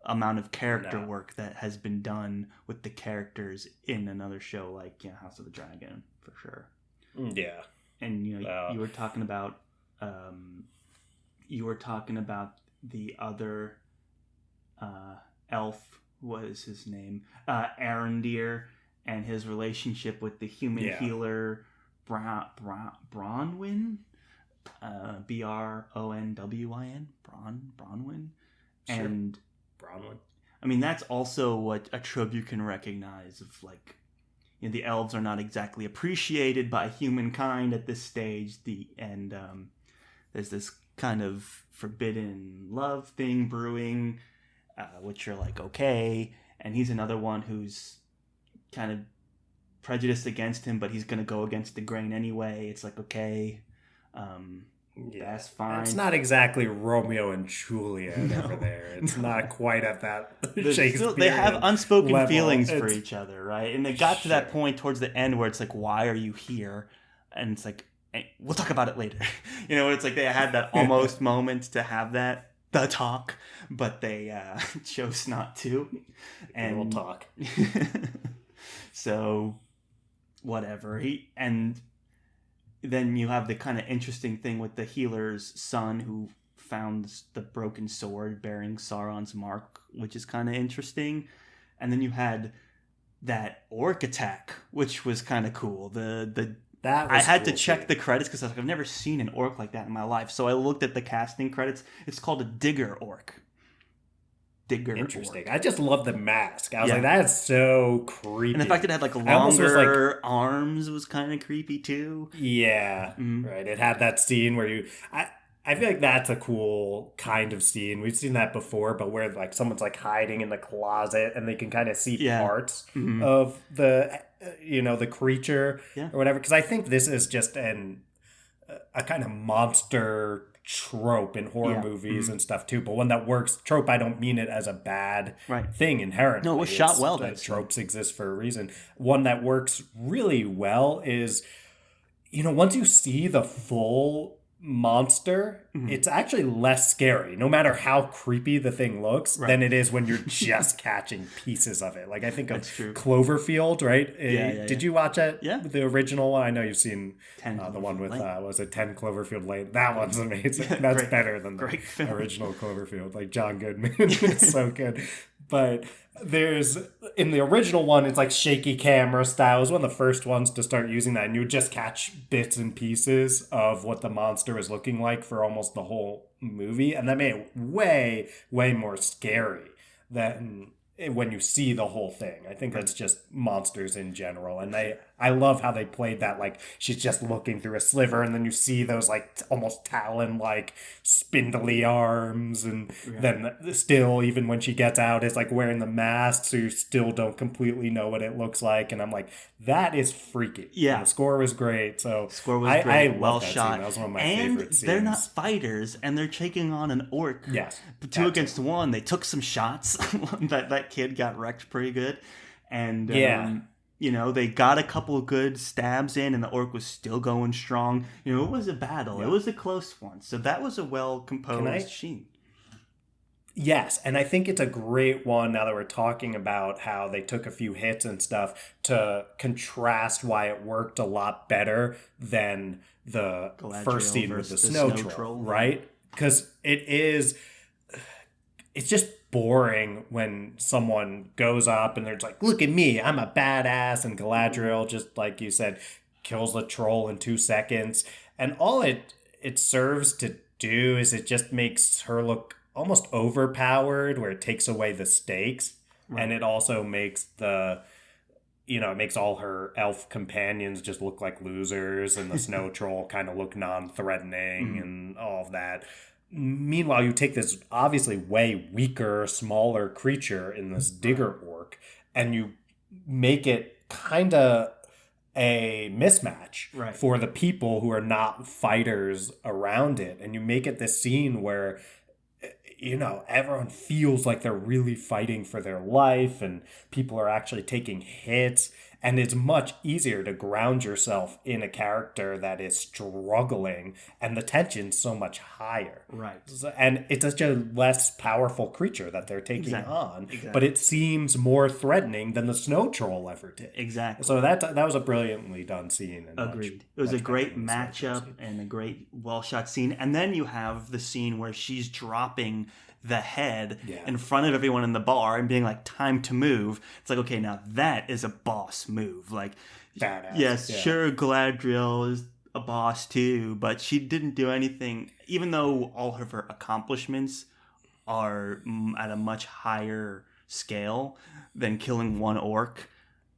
Speaker 1: amount of character work that has been done with the characters in another show like House of the Dragon, for sure.
Speaker 2: Yeah.
Speaker 1: And, you were talking about you were talking about the other elf, what is his name? Arondir, and his relationship with the human healer Bronwyn, Bronwyn, Bronwyn,
Speaker 2: Sure.
Speaker 1: and
Speaker 2: Bronwyn.
Speaker 1: I mean that's also what a trope you can recognize of, like, you know, the elves are not exactly appreciated by humankind at this stage. There's this kind of forbidden love thing brewing, which you're like, okay, and he's another one who's kind of prejudiced against him, but he's going to go against the grain anyway. It's like, okay, that's fine.
Speaker 2: It's not exactly Romeo and Juliet over there. It's not quite at that Shakespearean
Speaker 1: they have unspoken
Speaker 2: level.
Speaker 1: feelings for each other, right? And it got to that point towards the end where it's like, why are you here? And it's like, hey, we'll talk about it later. You know, it's like they had that almost moment to have the talk, but they chose not to. And
Speaker 2: we'll talk.
Speaker 1: So, whatever. And then you have the kind of interesting thing with the healer's son who found the broken sword bearing Sauron's mark, which is kind of interesting. And then you had that orc attack, which was kind of cool. I had to check the credits because I was like, I've never seen an orc like that in my life. So I looked at the casting credits. It's called a digger orc.
Speaker 2: Interesting. Orc. I just love the mask. I was like, that's so creepy.
Speaker 1: And the fact that it had like longer arms was kind of creepy too.
Speaker 2: Yeah, right. It had that scene where I feel like that's a cool kind of scene. We've seen that before, but where like someone's like hiding in the closet and they can kind of see parts of the the creature or whatever. Because I think this is just a kind of monster trope in horror movies and stuff too, but one that works. Trope, I don't mean it as a bad thing inherently.
Speaker 1: No, it was shot well.
Speaker 2: Tropes exist for a reason. One that works really well is, once you see the full monster, it's actually less scary, no matter how creepy the thing looks, than it is when you're just catching pieces of it. Like I think of Cloverfield, right? Did you watch it?
Speaker 1: Yeah.
Speaker 2: The original one? I know you've seen the one with, was it 10 Cloverfield Lane? That one's amazing. That's better than the original Cloverfield. Like John Goodman. It's so good. But in the original one, it's like shaky camera style. It was one of the first ones to start using that. And you would just catch bits and pieces of what the monster was looking like for almost the whole movie. And that made it way, way more scary than when you see the whole thing. I think that's just monsters in general. And I love how they played that, like she's just looking through a sliver and then you see those like almost talon like spindly arms, and then still even when she gets out it's like wearing the mask, so you still don't completely know what it looks like. And I'm like, that is freaky. And the score was great. So
Speaker 1: score was great.
Speaker 2: I
Speaker 1: well
Speaker 2: that
Speaker 1: shot.
Speaker 2: Scene. That was one of my favorite scenes.
Speaker 1: They're not fighters and they're taking on an orc.
Speaker 2: Yes.
Speaker 1: 2 against 1. They took some shots. that kid got wrecked pretty good. And they got a couple of good stabs in and the orc was still going strong. It was a battle. It was a close one. So that was a well-composed scene.
Speaker 2: Yes, and I think it's a great one now that we're talking about how they took a few hits and stuff to contrast why it worked a lot better than the first scene with the snow troll, right? Because it's just boring when someone goes up and they're just like, look at me, I'm a badass, and Galadriel, just like you said, kills the troll in 2 seconds. And all it serves to do is it just makes her look almost overpowered, where it takes away the stakes. And it also makes it makes all her elf companions just look like losers, and the snow troll kind of look non-threatening and all of that. Meanwhile, you take this obviously way weaker, smaller creature in this digger orc, and you make it kind of a mismatch for the people who are not fighters around it. And you make it this scene where, everyone feels like they're really fighting for their life and people are actually taking hits. And it's much easier to ground yourself in a character that is struggling, and the tension's so much higher.
Speaker 1: Right.
Speaker 2: And it's such a less powerful creature that they're taking on,
Speaker 1: Exactly.
Speaker 2: but it seems more threatening than the snow troll ever did.
Speaker 1: Exactly.
Speaker 2: So that was a brilliantly done scene. And
Speaker 1: Agreed. It was a great matchup and a great well shot scene. And then you have the scene where she's dropping the head in front of everyone in the bar and being like, time to move. It's like, okay, now that is a boss move. Like,
Speaker 2: badass.
Speaker 1: Yes, sure, Galadriel is a boss too, but she didn't do anything, even though all of her accomplishments are at a much higher scale than killing one orc.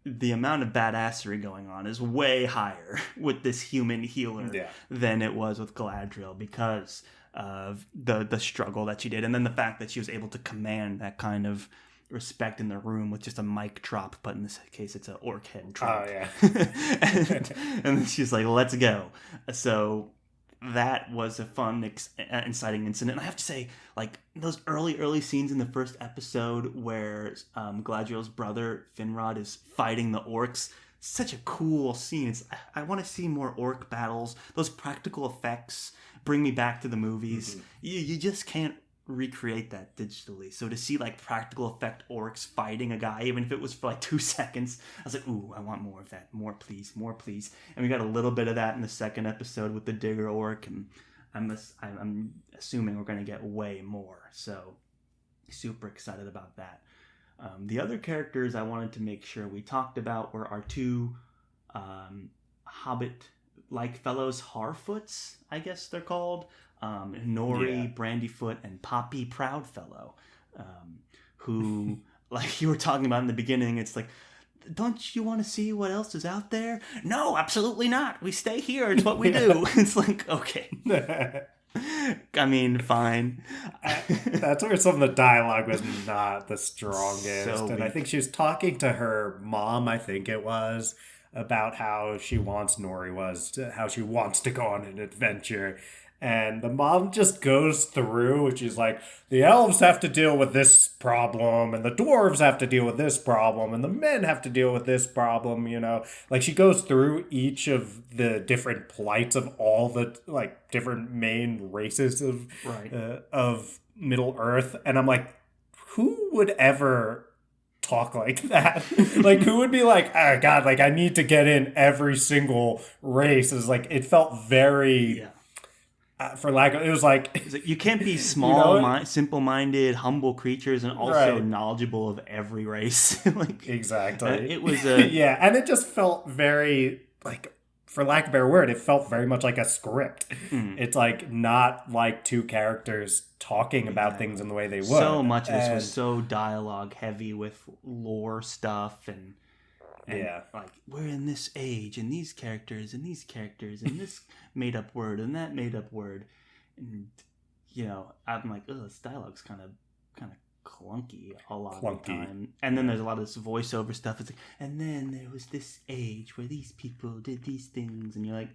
Speaker 1: The amount of badassery going on is way higher with this human healer than it was with Galadriel because of the struggle that she did, and then the fact that she was able to command that kind of respect in the room with just a mic drop, but in this case it's an orc head drop.
Speaker 2: Oh yeah.
Speaker 1: and then she's like, let's go. So that was a fun, inciting incident. And I have to say, like, those early scenes in the first episode where Galadriel's brother Finrod is fighting the orcs, such a cool scene. I want to see more orc battles. Those practical effects bring me back to the movies. Mm-hmm. You just can't recreate that digitally. So to see like practical effect orcs fighting a guy, even if it was for like 2 seconds, I was like, ooh, I want more of that. More please. And we got a little bit of that in the second episode with the digger orc, and I'm assuming we're going to get way more. So super excited about that. The other characters I wanted to make sure we talked about were our two Hobbit-like fellows, Harfoots, I guess they're called. Nori, Brandyfoot, and Poppy Proudfellow, who, like you were talking about in the beginning, it's like, don't you want to see what else is out there? No, absolutely not. We stay here. It's what we do. It's like, okay. I mean, fine.
Speaker 2: That's where some of the dialogue was not the strongest. And I think she was talking to her mom, I think it was, about how she wants how she wants to go on an adventure. And the mom just goes through, and she's like, the elves have to deal with this problem, and the dwarves have to deal with this problem, and the men have to deal with this problem, you know? Like, she goes through each of the different plights of all the, like, different main races of Middle-earth, and I'm like, who would ever talk like that? Like, who would be like, oh, God, like, I need to get in every single race? It's like, it felt very...
Speaker 1: Yeah.
Speaker 2: For lack of, it was like
Speaker 1: you can't be small, simple-minded, humble creatures and also knowledgeable of every race. Like,
Speaker 2: exactly,
Speaker 1: it was
Speaker 2: yeah, and it just felt very like, for lack of a better word, it felt very much like a script. It's like not like two characters talking about things in the way they would.
Speaker 1: So much of this was so dialogue heavy with lore stuff and like, we're in this age, and these characters, and this made-up word, and that made-up word. And, you know, I'm like, oh, this dialogue's kind of clunky a lot of the time. And then there's a lot of this voiceover stuff. It's like, and then there was this age where these people did these things, and you're like,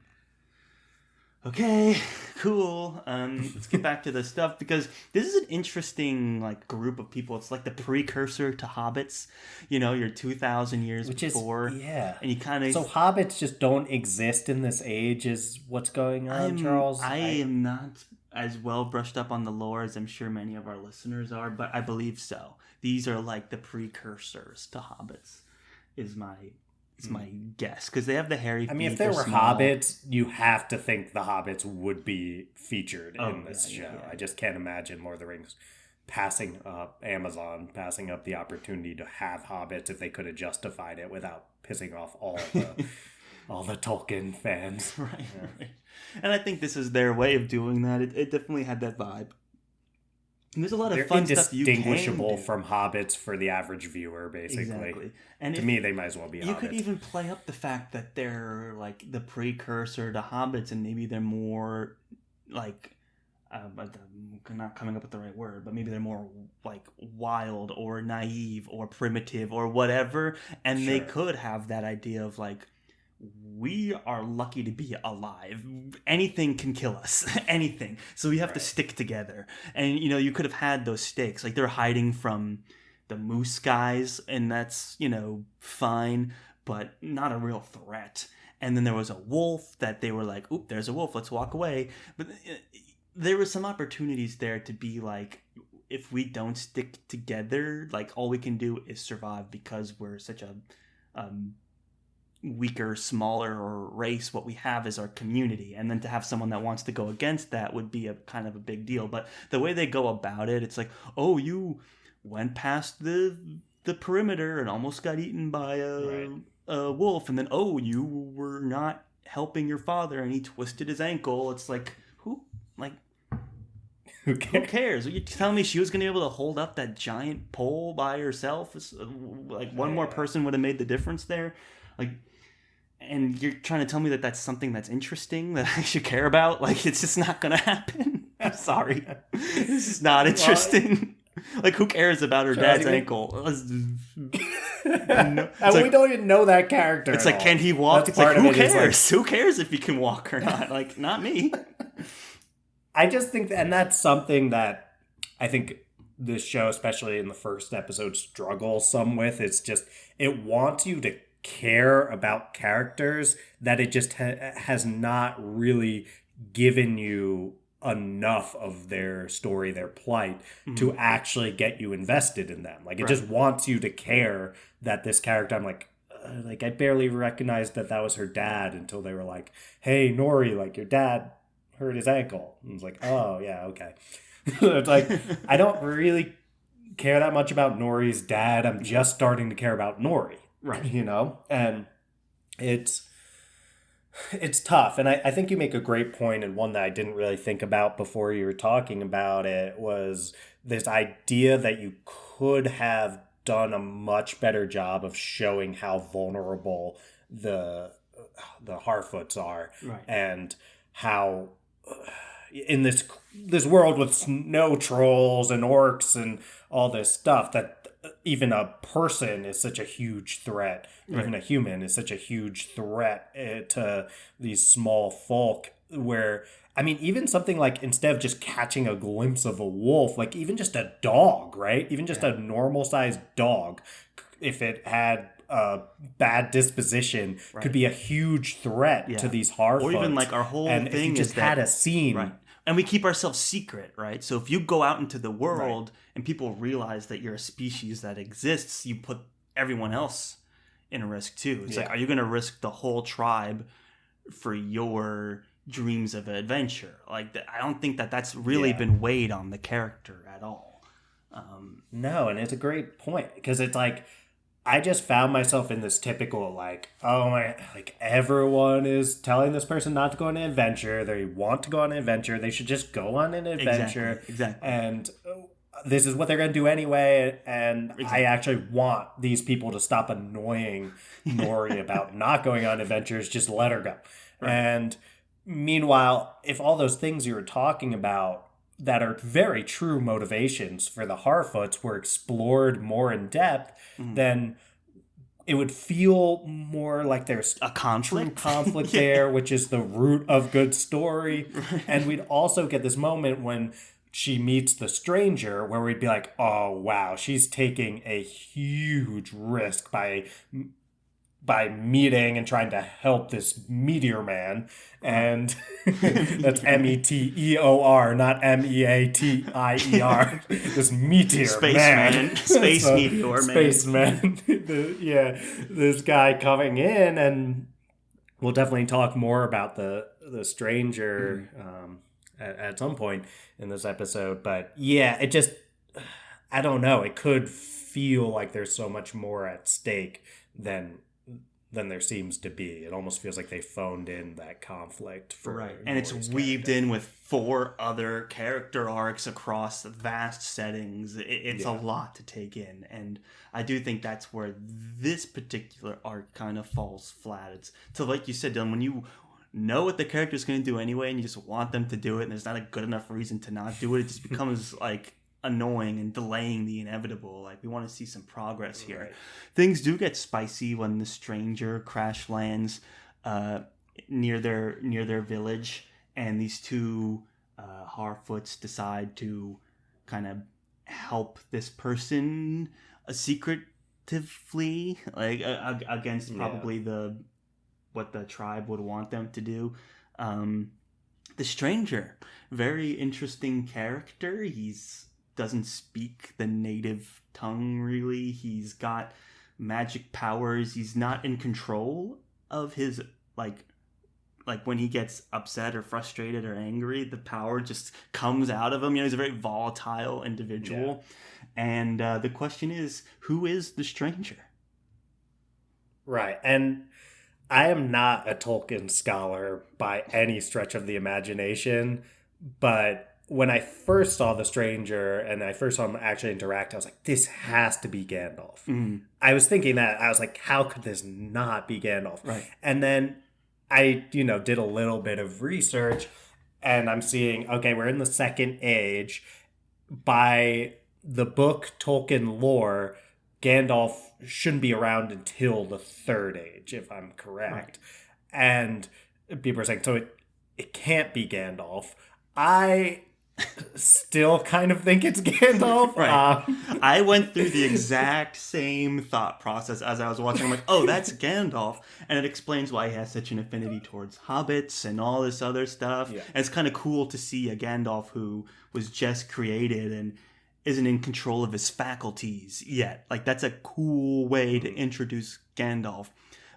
Speaker 1: okay, cool. Let's get back to the stuff, because this is an interesting like group of people. It's like the precursor to hobbits. You know, you're 2,000 years before. And you kind of...
Speaker 2: So hobbits just don't exist in this age is what's going on, Charles?
Speaker 1: I am not as well brushed up on the lore as I'm sure many of our listeners are, but I believe so. These are like the precursors to hobbits, is my guess, because they have the hairy feet.
Speaker 2: I mean, if there were hobbits, you have to think the hobbits would be featured in this show. Yeah. I just can't imagine Lord of the Rings passing up the opportunity to have hobbits if they could have justified it without pissing off all the Tolkien fans.
Speaker 1: Right. And I think this is their way of doing that. It definitely had that vibe. And there's a lot of fun stuff you can do.
Speaker 2: They're indistinguishable from hobbits for the average viewer, basically.
Speaker 1: Exactly. And
Speaker 2: to me, they might as well be hobbits.
Speaker 1: You could even play up the fact that they're like the precursor to hobbits, and maybe they're more like, I'm not coming up with the right word, but maybe they're more like wild or naive or primitive or whatever. And they could have that idea of like, we are lucky to be alive. Anything can kill us. Anything. So we have to stick together. And, you know, you could have had those stakes. Like, they're hiding from the moose guys, and that's, you know, fine. but not a real threat. And then there was a wolf that they were like, oop, there's a wolf, let's walk away. But there were some opportunities there to be like, if we don't stick together, like all we can do is survive because we're such a weaker, smaller race. What we have is our community, and then to have someone that wants to go against that would be a kind of a big deal. But the way they go about it, it's like, oh, you went past the perimeter and almost got eaten by a wolf, and then oh, you were not helping your father and he twisted his ankle. It's like, who cares? You telling me she was going to be able to hold up that giant pole by herself? Like one more person would have made the difference there. Like, and you're trying to tell me that that's something that's interesting that I should care about? Like, it's just not going to happen. I'm sorry. This is not interesting. Like, who cares about her dad's ankle?
Speaker 2: And we don't even know that character.
Speaker 1: It's like, can he walk? It's like, who cares? Who cares if he can walk or not? Like, not me.
Speaker 2: I just think and that's something that I think this show, especially in the first episode, struggles some with. It's just, it wants you to care about characters that it just has not really given you enough of their story, their plight, to actually get you invested in them. Like, it just wants you to care that this character, I'm like I barely recognized that was her dad until they were like, hey, Nori, like, your dad hurt his ankle. And it's like, oh, yeah, okay. It's like, I don't really care that much about Nori's dad. I'm just starting to care about Nori.
Speaker 1: Right.
Speaker 2: You know? And it's tough. And I think you make a great point, and one that I didn't really think about before you were talking about it was this idea that you could have done a much better job of showing how vulnerable the Harfoots are.
Speaker 1: Right.
Speaker 2: And how in this world with snow trolls and orcs and all this stuff, that even a person is such a huge threat. Right. Even a human is such a huge threat to these small folk, where, I mean, even something like, instead of just catching a glimpse of a wolf, like even just a dog, right? Even just a normal sized dog, if it had a bad disposition, could be a huge threat to these Harfoots.
Speaker 1: Or even like our whole thing
Speaker 2: if you just had a scene.
Speaker 1: Right. And we keep ourselves secret, right? So if you go out into the world and people realize that you're a species that exists, you put everyone else in risk too. It's like, are you going to risk the whole tribe for your dreams of adventure? Like, I don't think that's really been weighed on the character at all.
Speaker 2: No, and it's a great point, because it's like, I just found myself in this typical, like, oh my, like, everyone is telling this person not to go on an adventure. They want to go on an adventure. They should just go on an adventure.
Speaker 1: Exactly.
Speaker 2: And this is what they're going to do anyway. And I actually want these people to stop annoying Nori about not going on adventures. Just let her go. Right. And meanwhile, if all those things you were talking about that are very true motivations for the Harfoots were explored more in depth, then it would feel more like there's
Speaker 1: a conflict
Speaker 2: there, which is the root of good story. And we'd also get this moment when she meets the stranger where we'd be like, oh, wow, she's taking a huge risk by meeting and trying to help this meteor man. And that's Meteor, not Meatier. This meteor
Speaker 1: Space
Speaker 2: man.
Speaker 1: Space meteor man.
Speaker 2: Space man. This guy coming in, and we'll definitely talk more about the stranger at some point in this episode. But yeah, it just, I don't know. It could feel like there's so much more at stake than there seems to be. It almost feels like they phoned in that conflict.
Speaker 1: And it's weaved in with 4 other character arcs across vast settings. It's a lot to take in. And I do think that's where this particular arc kind of falls flat. It's, so like you said, Dylan, when you know what the character's going to do anyway and you just want them to do it and there's not a good enough reason to not do it, it just becomes like annoying and delaying the inevitable. Like, we want to see some progress here. Right. Things do get spicy when the stranger crash lands near their village, and these 2 Harfoots decide to kind of help this person, a secret like against probably what the tribe would want them to do. The stranger, very interesting character. He's doesn't speak the native tongue really. He's got magic powers. He's not in control of his like when he gets upset or frustrated or angry, the power just comes out of him. He's a very volatile individual. Yeah. And the question is, who is the stranger?
Speaker 2: Right. And I am not a Tolkien scholar by any stretch of the imagination, but when I first saw the stranger and I first saw him actually interact, I was like, this has to be Gandalf. Mm-hmm. I was thinking that. I was like, how could this not be Gandalf?
Speaker 1: Right.
Speaker 2: And then I, did a little bit of research and I'm seeing, okay, we're in the Second Age. By the book Tolkien lore, Gandalf shouldn't be around until the Third Age, if I'm correct. Right. And people are saying, so it can't be Gandalf. I still kind of think it's Gandalf.
Speaker 1: Right. I went through the exact same thought process as I was watching. I'm like, oh, that's Gandalf. And it explains why he has such an affinity towards hobbits and all this other stuff. Yeah. And it's kind of cool to see a Gandalf who was just created and isn't in control of his faculties yet. Like, that's a cool way to introduce Gandalf.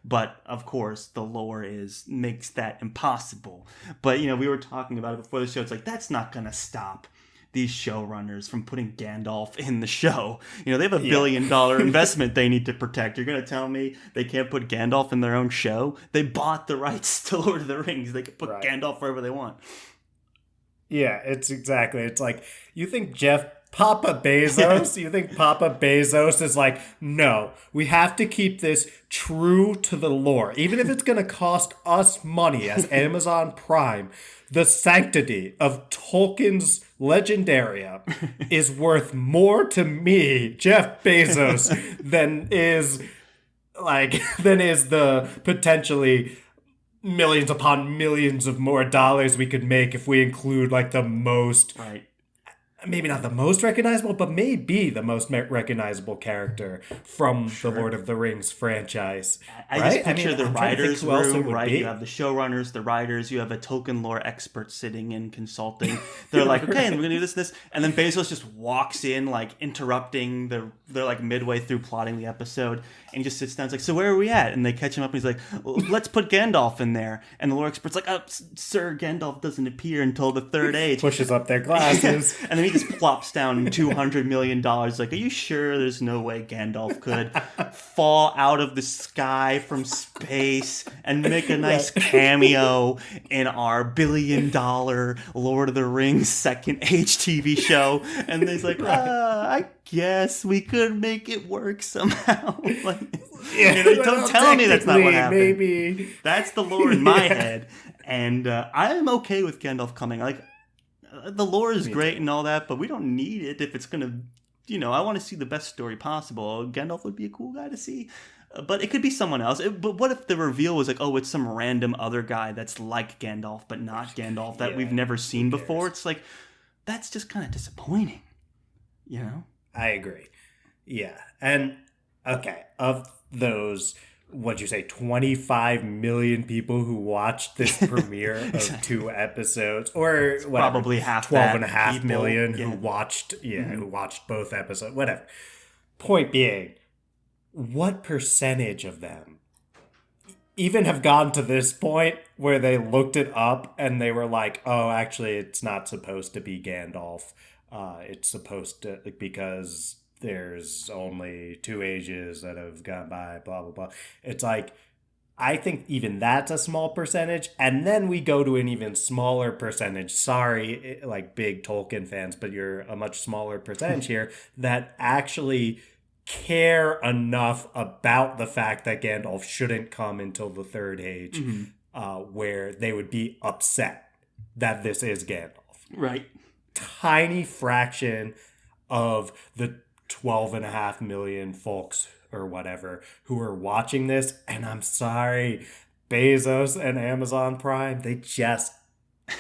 Speaker 1: But, of course, the lore makes that impossible. But, we were talking about it before the show. It's like, that's not going to stop these showrunners from putting Gandalf in the show. They have a $1 billion investment they need to protect. You're going to tell me they can't put Gandalf in their own show? They bought the rights to Lord of the Rings. They could put Gandalf wherever they want.
Speaker 2: Yeah, it's like, you think Papa Bezos? You think Papa Bezos is like, no, we have to keep this true to the lore. Even if it's going to cost us money as Amazon Prime, the sanctity of Tolkien's Legendaria is worth more to me, Jeff Bezos, than is the potentially millions upon millions of more dollars we could make if we include the most...
Speaker 1: Right.
Speaker 2: Maybe not the most recognizable, but maybe the most recognizable character from the Lord of the Rings franchise.
Speaker 1: I just picture the writers' room, right? You have the showrunners, the writers, you have a Tolkien lore expert sitting in consulting. They're like, okay, and we're going to do this. And then Bezos just walks in, interrupting. They're midway through plotting the episode. And he just sits down. It's like, so where are we at? And they catch him up and he's like, well, let's put Gandalf in there. And the lore expert's like, sir, Gandalf doesn't appear until the Third Age.
Speaker 2: Pushes up their glasses.
Speaker 1: And then he just plops down $200 million. Like, are you sure there's no way Gandalf could fall out of the sky from space and make a nice cameo in our $1 billion Lord of the Rings Second Age TV show? And he's like, I guess we could make it work somehow. Don't tell me that's not what happened.
Speaker 2: Maybe.
Speaker 1: That's the lore in my head. And I'm okay with Gandalf coming. The lore is great and all that, but we don't need it if it's going to, I want to see the best story possible. Gandalf would be a cool guy to see. But it could be someone else. But what if the reveal was like, oh, it's some random other guy that's like Gandalf, but not Gandalf that we've never seen before? It's like, that's just kind of disappointing,
Speaker 2: I agree. Yeah. And, okay, of those... what'd you say, 25 million people who watched this premiere of 2 episodes, or whatever,
Speaker 1: probably half
Speaker 2: 12.5 million who watched who watched both episodes, whatever. Point being, what percentage of them even have gone to this point where they looked it up and they were like, oh, actually it's not supposed to be Gandalf, it's supposed to, because there's only 2 ages that have gone by, blah, blah, blah. It's like, I think even that's a small percentage. And then we go to an even smaller percentage. Sorry, big Tolkien fans, but you're a much smaller percentage here that actually care enough about the fact that Gandalf shouldn't come until the Third Age, where they would be upset that this is Gandalf.
Speaker 1: Right.
Speaker 2: Tiny fraction of the 12.5 million folks or whatever who are watching this, and I'm sorry, Bezos and Amazon Prime, they just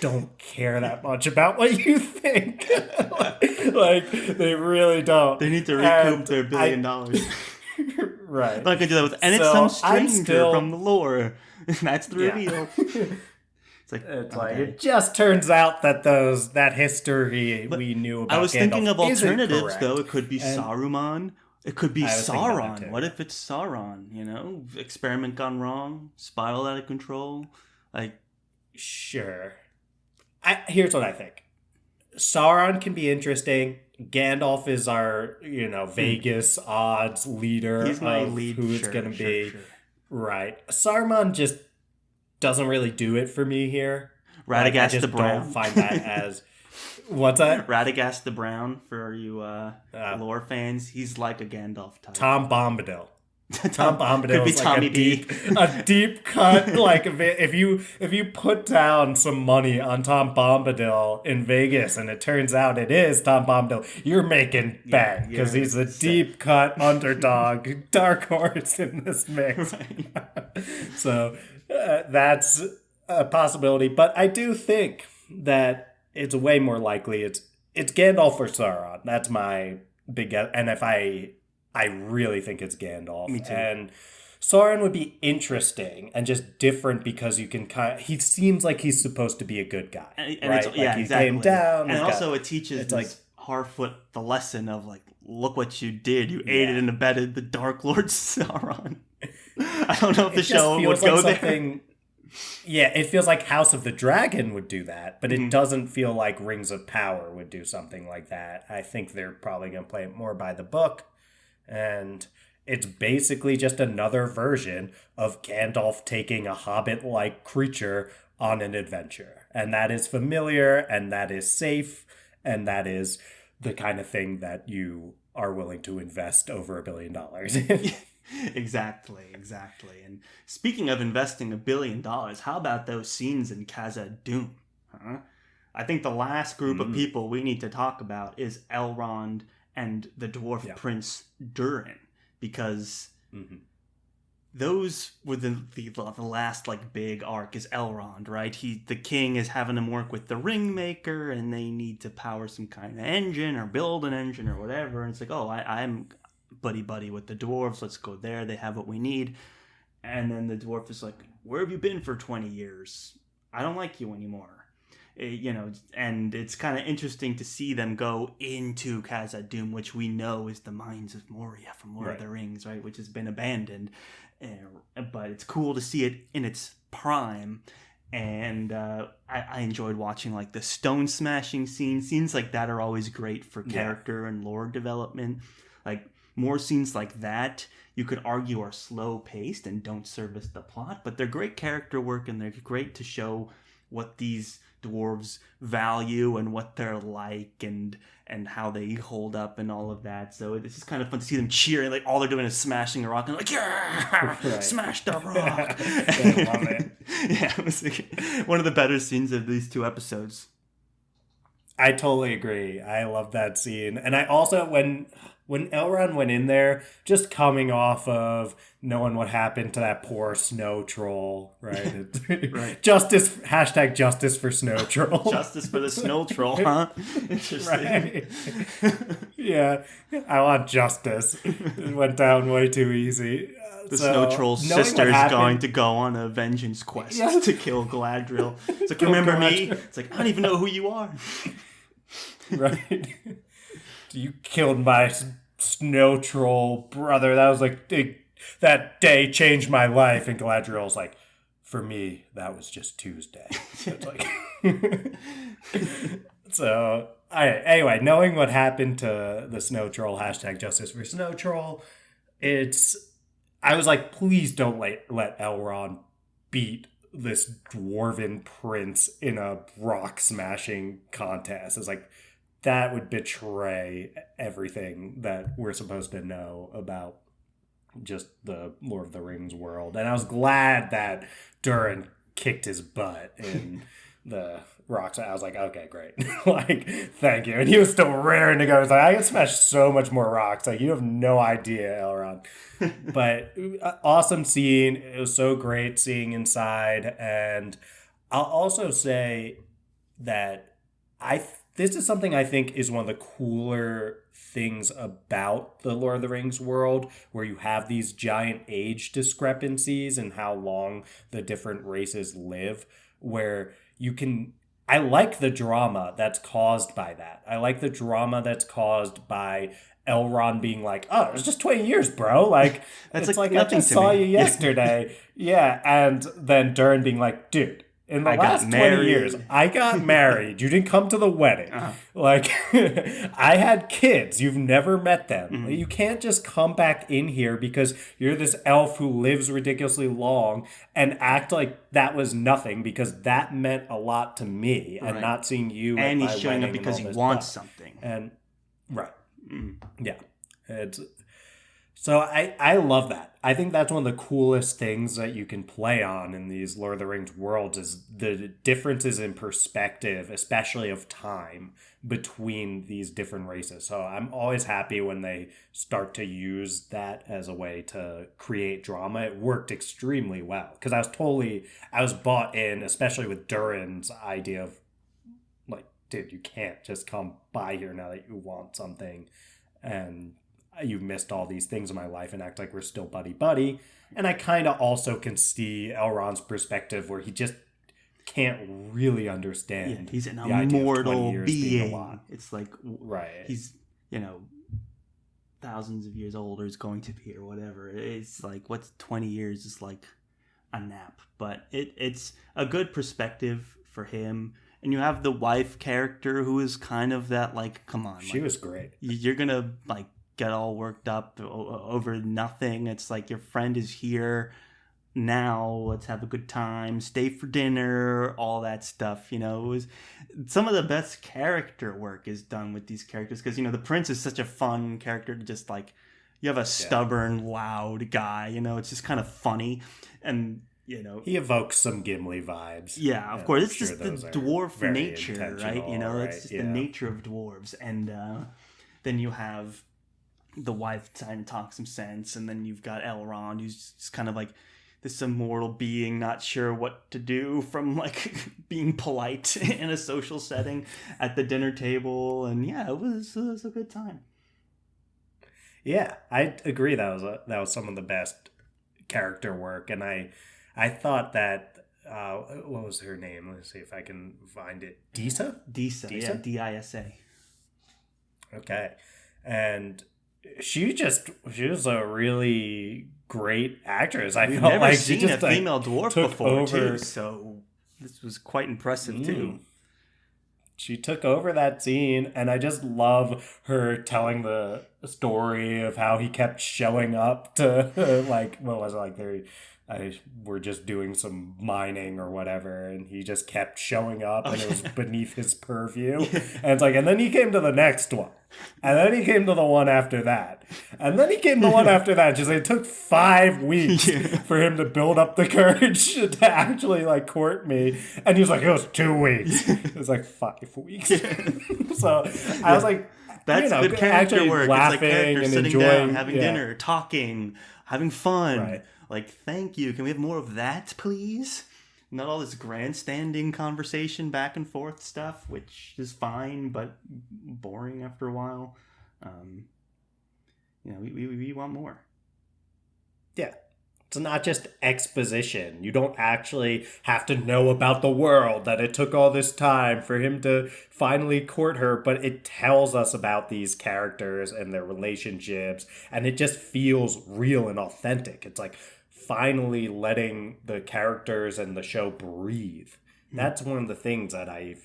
Speaker 2: don't care that much about what you think. They really don't.
Speaker 1: They need to recoup their $1 billion.
Speaker 2: Right.
Speaker 1: But I could do that with, and it's some stranger from the lore. That's the reveal. It's like,
Speaker 2: it just turns out that that history we knew about
Speaker 1: I was
Speaker 2: Gandalf
Speaker 1: thinking of alternatives,
Speaker 2: correct.
Speaker 1: though. It could be Saruman. It could be Sauron.
Speaker 2: Too,
Speaker 1: what if it's Sauron? Experiment gone wrong, spiral out of control.
Speaker 2: Sure. Here's what I think. Sauron can be interesting. Gandalf is our, Vegas odds leader.
Speaker 1: He's my lead.
Speaker 2: Who it's going to be. Sure. Right. Saruman just doesn't really do it for me here.
Speaker 1: Radagast the Brown.
Speaker 2: Don't find that as... What's that?
Speaker 1: Radagast the Brown, for you lore fans. He's like a Gandalf type.
Speaker 2: Tom Bombadil. Tom Bombadil
Speaker 1: could be
Speaker 2: is
Speaker 1: Tommy
Speaker 2: a deep cut. Like if you put down some money on Tom Bombadil in Vegas and it turns out it is Tom Bombadil, you're making bank because he's a deep cut underdog, dark horse in this mix. Right. So that's a possibility, but I do think that it's way more likely it's Gandalf or Sauron. That's my big guess. And if I really think it's Gandalf.
Speaker 1: Me too.
Speaker 2: And Sauron would be interesting and just different because you can he seems like he's supposed to be a good guy.
Speaker 1: And
Speaker 2: right?
Speaker 1: It's, he
Speaker 2: exactly. Came down.
Speaker 1: And also it teaches Harfoot the lesson of look what you did. You aided and abetted the Dark Lord Sauron. I don't know if the show would go there.
Speaker 2: Yeah, it feels like House of the Dragon would do that, but it doesn't feel like Rings of Power would do something like that. I think they're probably going to play it more by the book. And it's basically just another version of Gandalf taking a hobbit-like creature on an adventure. And that is familiar, and that is safe, and that is the kind of thing that you are willing to invest over $1 billion in.
Speaker 1: Exactly. And speaking of investing $1 billion, how about those scenes in Khazad-dûm? Huh? I think the last group of people we need to talk about is Elrond and the dwarf prince Durin, because those were the last big arc is Elrond, right? The king is having him work with the Ringmaker, and they need to power some kind of engine or build an engine or whatever. And it's like, oh, I'm buddy with the dwarves. Let's go there. They have what we need. And then the dwarf is like, where have you been for 20 years? I don't like you anymore. And it's kind of interesting to see them go into Khazad-dûm, which we know is the Mines of Moria from Lord of the Rings, right? Which has been abandoned. But it's cool to see it in its prime. And I enjoyed watching the stone smashing scenes. Scenes like that are always great for character and lore development. More scenes like that, you could argue, are slow paced and don't service the plot, but they're great character work, and they're great to show what these dwarves value and what they're like and how they hold up and all of that. So it's just kind of fun to see them cheering. All they're doing is smashing a rock and smash the rock.
Speaker 2: I love it.
Speaker 1: Yeah, it was one of the better scenes of these two episodes.
Speaker 2: I totally agree. I love that scene. And I also, when Elrond went in there, just coming off of knowing what happened to that poor snow troll, right?
Speaker 1: Right.
Speaker 2: Justice for snow troll.
Speaker 1: Justice for the snow troll, huh? Interesting.
Speaker 2: Right. Yeah, I want justice. It went down way too easy.
Speaker 1: The snow troll's sister is going to go on a vengeance quest to kill Galadriel. It's like, remember me? It's like, I don't even know who you are.
Speaker 2: Right. You killed my snow troll brother. That was that day changed my life. And Galadriel's like, for me, that was just Tuesday. So it's so anyway, knowing what happened to the snow troll, #justice for snow troll, I was like, please don't let Elrond beat this dwarven prince in a rock smashing contest. It's like, that would betray everything that we're supposed to know about just the Lord of the Rings world. And I was glad that Durin kicked his butt in the rocks. I was like, okay, great. Thank you. And he was still raring to go. He's like, I can smash so much more rocks. You have no idea, Elrond. But awesome scene. It was so great seeing inside. And I'll also say that this is something I think is one of the cooler things about the Lord of the Rings world where you have these giant age discrepancies and how long the different races live, where you can... I like the drama that's caused by that. I like the drama that's caused by Elrond being like, "Oh, it was just 20 years, bro. Like,
Speaker 1: That's
Speaker 2: it's
Speaker 1: like
Speaker 2: like I
Speaker 1: nothing
Speaker 2: just
Speaker 1: to
Speaker 2: saw
Speaker 1: me."
Speaker 2: you yesterday." Yeah, and then Durin being like, "Dude, in the
Speaker 1: I got
Speaker 2: last 20 years,
Speaker 1: married.
Speaker 2: I got married. You didn't come to the wedding.
Speaker 1: Uh-huh.
Speaker 2: Like, I had kids. You've never met them.
Speaker 1: Mhm.
Speaker 2: You can't just come back in here because you're this elf who lives ridiculously long and act like that was nothing, because that meant a lot to me, and
Speaker 1: Right.
Speaker 2: not seeing you at
Speaker 1: And
Speaker 2: my
Speaker 1: he's showing up
Speaker 2: wedding
Speaker 1: because
Speaker 2: and
Speaker 1: he
Speaker 2: all this
Speaker 1: wants
Speaker 2: stuff."
Speaker 1: something.
Speaker 2: And right.
Speaker 1: Mm.
Speaker 2: Yeah. It's so I love that. I think that's one of the coolest things that you can play on in these Lord of the Rings worlds, is the differences in perspective, especially of time, between these different races. So I'm always happy when they start to use that as a way to create drama. It worked extremely well because I was bought in, especially with Durin's idea of like, dude, you can't just come by here now that you want something and you've missed all these things in my life and act like we're still buddy. And I kind of also can see Elrond's perspective where he just can't really understand.
Speaker 1: Yeah, he's an
Speaker 2: the idea of 20
Speaker 1: immortal
Speaker 2: years being a
Speaker 1: being.
Speaker 2: lot.
Speaker 1: It's like
Speaker 2: Right.
Speaker 1: he's, thousands of years old, or is going to be, or whatever. It's like, what's 20 years is like a nap. But it's a good perspective for him. And you have the wife character who is kind of that, like, come on.
Speaker 2: She
Speaker 1: like,
Speaker 2: was great.
Speaker 1: You're going to, like, get all worked up over nothing. It's like, your friend is here now. Let's have a good time. Stay for dinner. All that stuff. It was some of the best character work is done with these characters. Because, the prince is such a fun character to just, like, you have a stubborn, loud guy. It's just kind of funny. And...
Speaker 2: he evokes some Gimli vibes.
Speaker 1: Yeah, of course. It's just the dwarf nature, right?
Speaker 2: Right?
Speaker 1: It's just the nature of dwarves. And then you have the wife trying to talk some sense, and then you've got Elrond, who's just kind of like this immortal being, not sure what to do from like being polite in a social setting at the dinner table. And yeah, it was a good time.
Speaker 2: Yeah, I agree. That was some of the best character work, and I thought that, what was her name? Let's see if I can find it. Disa?
Speaker 1: Disa, yeah, Disa.
Speaker 2: Okay. And she was a really great actress.
Speaker 1: We've
Speaker 2: felt
Speaker 1: never
Speaker 2: like
Speaker 1: seen
Speaker 2: she just,
Speaker 1: a female dwarf
Speaker 2: took
Speaker 1: before,
Speaker 2: over.
Speaker 1: too, so this was quite impressive, too.
Speaker 2: She took over that scene, and I just love her telling the story of how he kept showing up to, like, what was it, like, we're just doing some mining or whatever, and he just kept showing up, and it was beneath his purview. And it's like, and then he came to the next one, and then he came to the one after that, and then he came to the one after that. Just, it took 5 weeks for him to build up the courage to actually, like, court me. And he was like, it was 2 weeks. It was like 5 weeks. So I was like,
Speaker 1: that's good character work. It's like characters sitting
Speaker 2: enjoying,
Speaker 1: down, having dinner, talking, having fun.
Speaker 2: Right.
Speaker 1: Like, thank you. Can we have more of that, please? Not all this grandstanding conversation back and forth stuff, which is fine, but boring after a while. We want more.
Speaker 2: Yeah. It's not just exposition. You don't actually have to know about the world, that it took all this time for him to finally court her, but it tells us about these characters and their relationships, and it just feels real and authentic. It's like finally letting the characters and the show breathe. That's one of the things that I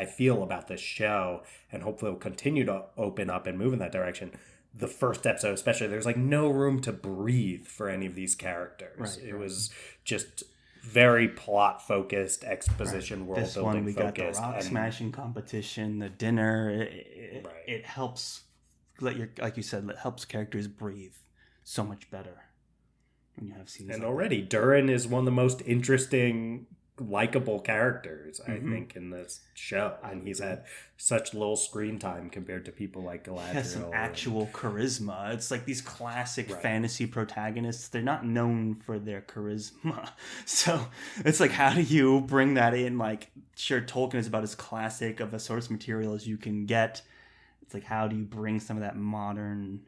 Speaker 2: feel about this show, and hopefully will continue to open up and move in that direction. The first episode especially, there's like no room to breathe for any of these characters. It was just very plot focused, exposition, world
Speaker 1: this
Speaker 2: building
Speaker 1: one, we
Speaker 2: focused.
Speaker 1: Got the rock smashing competition, the dinner. It helps like you said, it helps characters breathe so much better when you have scenes.
Speaker 2: And
Speaker 1: like
Speaker 2: already Durin is one of the most interesting, likable characters, I think, in this show. And he's had such little screen time compared to people like Galadriel.
Speaker 1: He has some actual charisma. It's like these classic fantasy protagonists, they're not known for their charisma. So it's like, how do you bring that in? Like, sure, Tolkien is about as classic of a source material as you can get, It's like, how do you bring some of that modern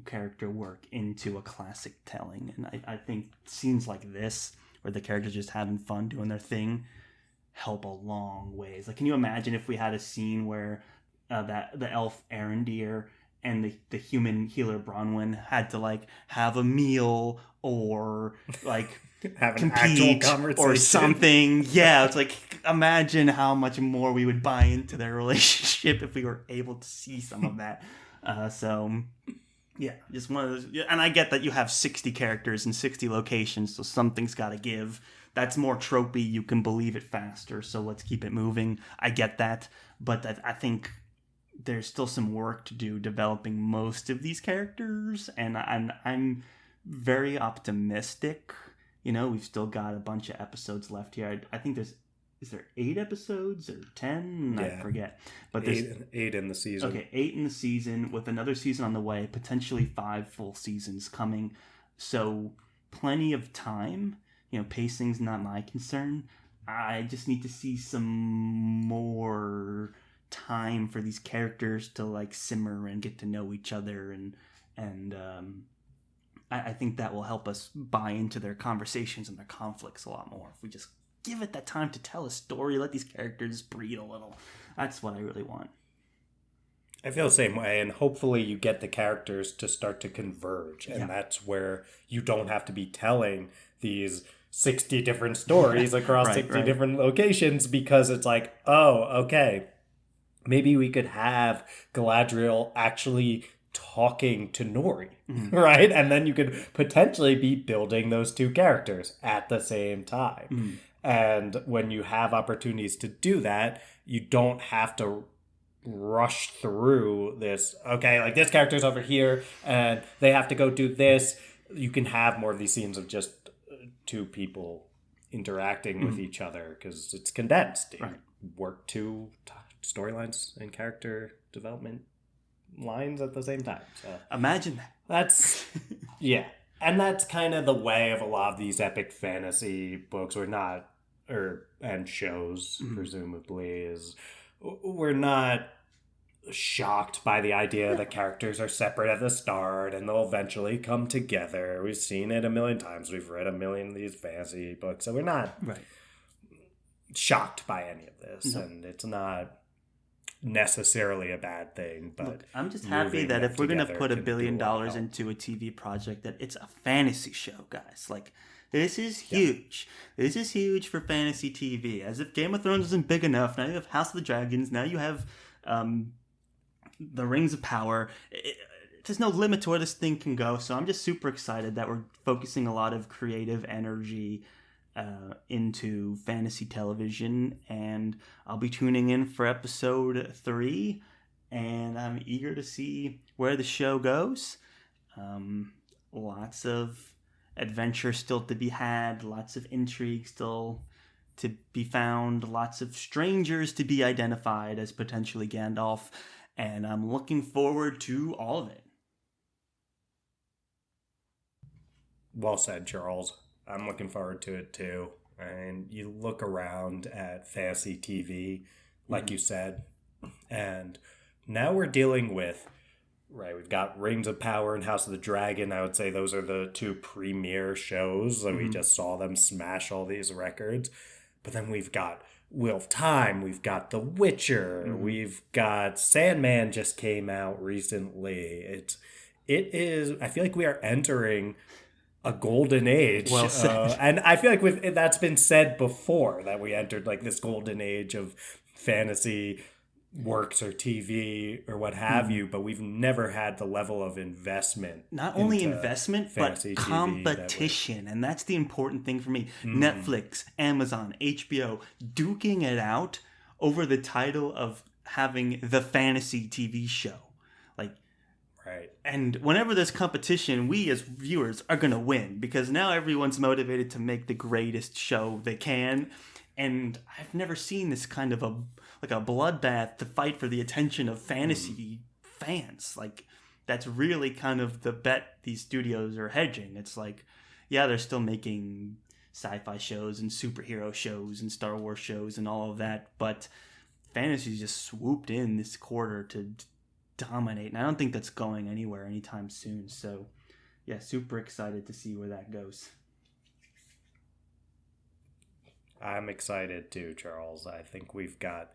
Speaker 1: character work into a classic telling? And I think scenes like this, where the characters just having fun doing their thing, help a long ways. Like, can you imagine if we had a scene where that the elf Arendir and the human healer Bronwyn had to like have a meal or like
Speaker 2: have an actual
Speaker 1: compete
Speaker 2: conversation
Speaker 1: or something? Yeah, it's like, imagine how much more we would buy into their relationship if we were able to see some of that. So yeah, just one of those. And I get that you have 60 characters in 60 locations, so something's got to give. That's more tropey. You can believe it faster, so let's keep it moving. I get that, but I think there's still some work to do developing most of these characters, and I'm very optimistic. You know, we've still got a bunch of episodes left here. I think is there 8 episodes or 10? Yeah. I forget. But there's
Speaker 2: eight in the season.
Speaker 1: Okay, 8 in the season with another season on the way, potentially 5 full seasons coming. So plenty of time. You know, pacing's not my concern. I just need to see some more time for these characters to like simmer and get to know each other, and I think that will help us buy into their conversations and their conflicts a lot more if we just give it that time to tell a story, let these characters breathe a little. That's what I really want.
Speaker 2: I feel the same way, and hopefully you get the characters to start to converge, and that's where you don't have to be telling these 60 different stories across 60 different locations, because it's like, oh, okay, maybe we could have Galadriel actually talking to Nori, right? And then you could potentially be building those two characters at the same time. And when you have opportunities to do that, you don't have to rush through this, okay, like this character's over here and they have to go do this. You can have more of these scenes of just two people interacting with each other because it's condensed. You work two storylines and character development lines at the same time. So
Speaker 1: imagine that.
Speaker 2: That's yeah. And that's kind of the way of a lot of these epic fantasy books, and shows, presumably, is we're not shocked by the idea that characters are separate at the start and they'll eventually come together. We've seen it a million times. We've read a million of these fantasy books, so we're not shocked by any of this. And it's not necessarily a bad thing. But
Speaker 1: look, I'm just happy that if we're going to put $1 billion into a TV project, that it's a fantasy show, guys. Like, this is huge. Yeah. This is huge for fantasy TV. As if Game of Thrones isn't big enough. Now you have House of the Dragons. Now you have the Rings of Power. There's no limit to where this thing can go. So I'm just super excited that we're focusing a lot of creative energy into fantasy television. And I'll be tuning in for episode 3. And I'm eager to see where the show goes. Lots of adventure still to be had, lots of intrigue still to be found, lots of strangers to be identified as potentially Gandalf, and I'm looking forward to all of it.
Speaker 2: Well said, Charles. I'm looking forward to it too. And you look around at fantasy TV, like you said, and now we're dealing with we've got Rings of Power and House of the Dragon. I would say those are the two premier shows, and we just saw them smash all these records. But then we've got Wheel of Time, we've got The Witcher, we've got Sandman just came out recently. It is. I feel like we are entering a golden age.
Speaker 1: Well said.
Speaker 2: And I feel like that's been said before, that we entered like this golden age of fantasy works or TV or what have you, but we've never had the level of investment.
Speaker 1: Not only investment, but competition. And that's the important thing for me. Netflix, Amazon, HBO, duking it out over the title of having the fantasy TV show. And whenever there's competition, we as viewers are going to win, because now everyone's motivated to make the greatest show they can. And I've never seen this kind of a bloodbath to fight for the attention of fantasy fans. Like, that's really kind of the bet these studios are hedging. It's like, yeah, they're still making sci-fi shows and superhero shows and Star Wars shows and all of that, but fantasy just swooped in this quarter to dominate, and I don't think that's going anywhere anytime soon. So, yeah, super excited to see where that goes.
Speaker 2: I'm excited too, Charles. I think we've got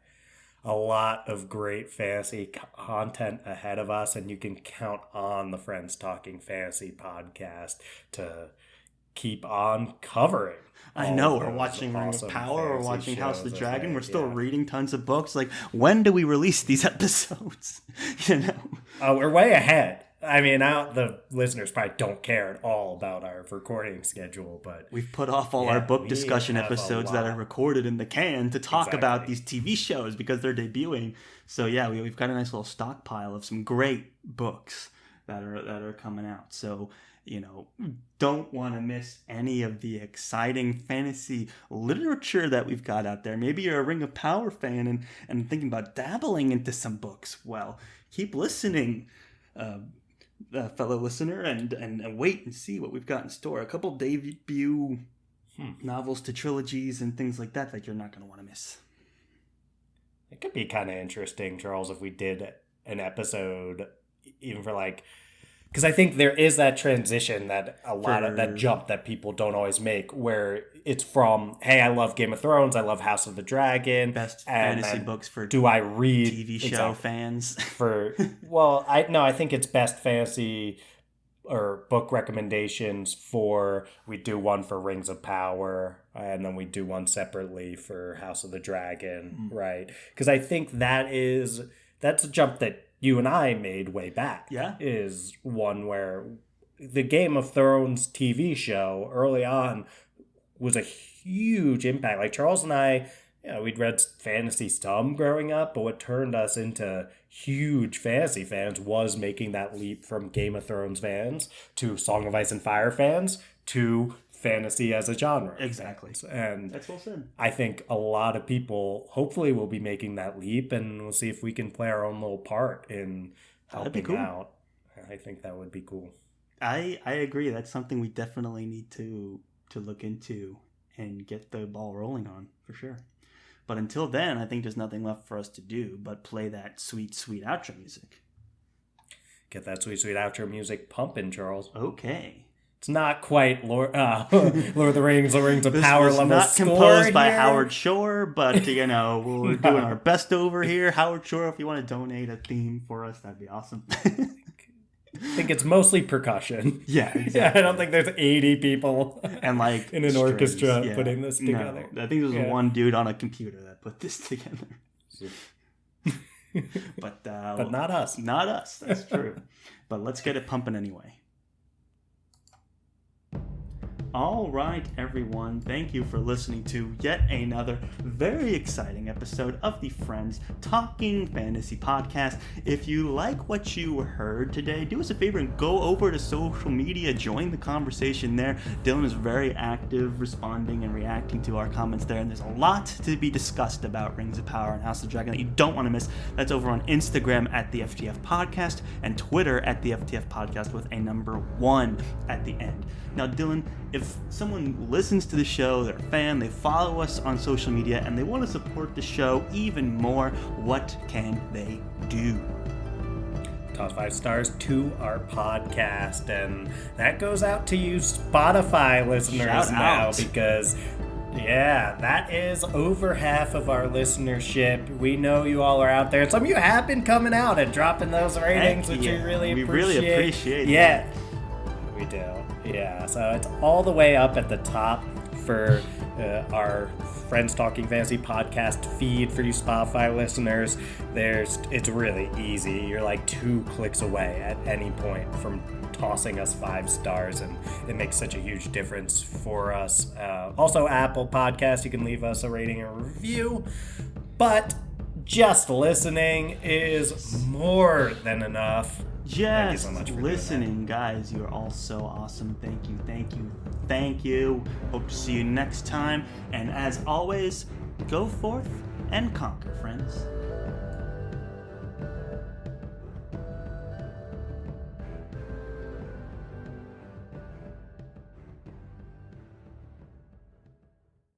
Speaker 2: a lot of great fantasy content ahead of us, and you can count on the Friends Talking Fantasy podcast to keep on covering.
Speaker 1: I know, we're watching Ring of Power, we're watching House of the Dragon, we're still reading tons of books. Like, when do we release these episodes? You know?
Speaker 2: We're way ahead. I mean, the listeners probably don't care at all about our recording schedule, but
Speaker 1: we've put off all our book discussion episodes that are recorded in the can to talk about these TV shows because they're debuting. So yeah, we've got a nice little stockpile of some great books that are coming out. So, you know, don't want to miss any of the exciting fantasy literature that we've got out there. Maybe you're a Ring of Power fan and thinking about dabbling into some books. Well, keep listening, fellow listener, and wait and see what we've got in store. A couple debut novels to trilogies and things like that you're not going to want to miss.
Speaker 2: It could be kind of interesting, Charles, if we did an episode even for like, because I think there is that transition that a lot of that jump that people don't always make, where it's from, hey, I love Game of Thrones, I love House of the Dragon,
Speaker 1: best fantasy books for
Speaker 2: do I read
Speaker 1: TV show fans
Speaker 2: I think it's best fantasy or book recommendations for, we do one for Rings of Power and then we do one separately for House of the Dragon, right? Because I think that's a jump that you and I made way back.
Speaker 1: Yeah.
Speaker 2: Is one where the Game of Thrones TV show early on was a huge impact. Like Charles and I, we'd read fantasy some growing up, but what turned us into huge fantasy fans was making that leap from Game of Thrones fans to Song of Ice and Fire fans to fantasy as a genre.
Speaker 1: Exactly.
Speaker 2: And
Speaker 1: that's well said.
Speaker 2: I think a lot of people hopefully will be making that leap, and we'll see if we can play our own little part in helping out. I think that would be cool.
Speaker 1: I agree. That's something we definitely need to look into and get the ball rolling on, for sure. But until then, I think there's nothing left for us to do but play that sweet, sweet outro music.
Speaker 2: Get that sweet, sweet outro music pumping, Charles.
Speaker 1: Okay.
Speaker 2: It's not quite Lord of the Rings, the Rings of Power level
Speaker 1: not
Speaker 2: score
Speaker 1: composed by
Speaker 2: here.
Speaker 1: Howard Shore, but, we're doing our best over here. Howard Shore, if you want to donate a theme for us, that'd be awesome.
Speaker 2: I think it's mostly percussion.
Speaker 1: Yeah, exactly.
Speaker 2: I don't think there's 80 people
Speaker 1: and like
Speaker 2: in an orchestra putting this together.
Speaker 1: No, I think there's one dude on a computer that put this together. But
Speaker 2: not us.
Speaker 1: Not us, that's true. But let's get it pumping anyway. All right, everyone. Thank you for listening to yet another very exciting episode of the Friends Talking Fantasy Podcast. If you like what you heard today, do us a favor and go over to social media, join the conversation there. Dylan is very active, responding and reacting to our comments there, and there's a lot to be discussed about Rings of Power and House of the Dragon that you don't want to miss. That's over on Instagram at the FTF Podcast and Twitter at the FTF Podcast with a number 1 at the end. Now, Dylan, if someone listens to the show, they're a fan, they follow us on social media, and they want to support the show even more, what can they do?
Speaker 2: Toss 5 stars to our podcast, and that goes out to you Spotify listeners now, because that is over half of our listenership. We know you all are out there, and some of you have been coming out and dropping those ratings, which we really appreciate.
Speaker 1: We really appreciate
Speaker 2: that. We do. Yeah, so it's all the way up at the top for our Friends Talking Fantasy podcast feed for you Spotify listeners. It's really easy. You're like 2 clicks away at any point from tossing us 5 stars, and it makes such a huge difference for us. Also, Apple Podcasts, you can leave us a rating and review, but just listening is more than enough.
Speaker 1: Thank you so much for listening, guys. You are all so awesome. Thank you, thank you, thank you. Hope to see you next time. And as always, go forth and conquer, friends.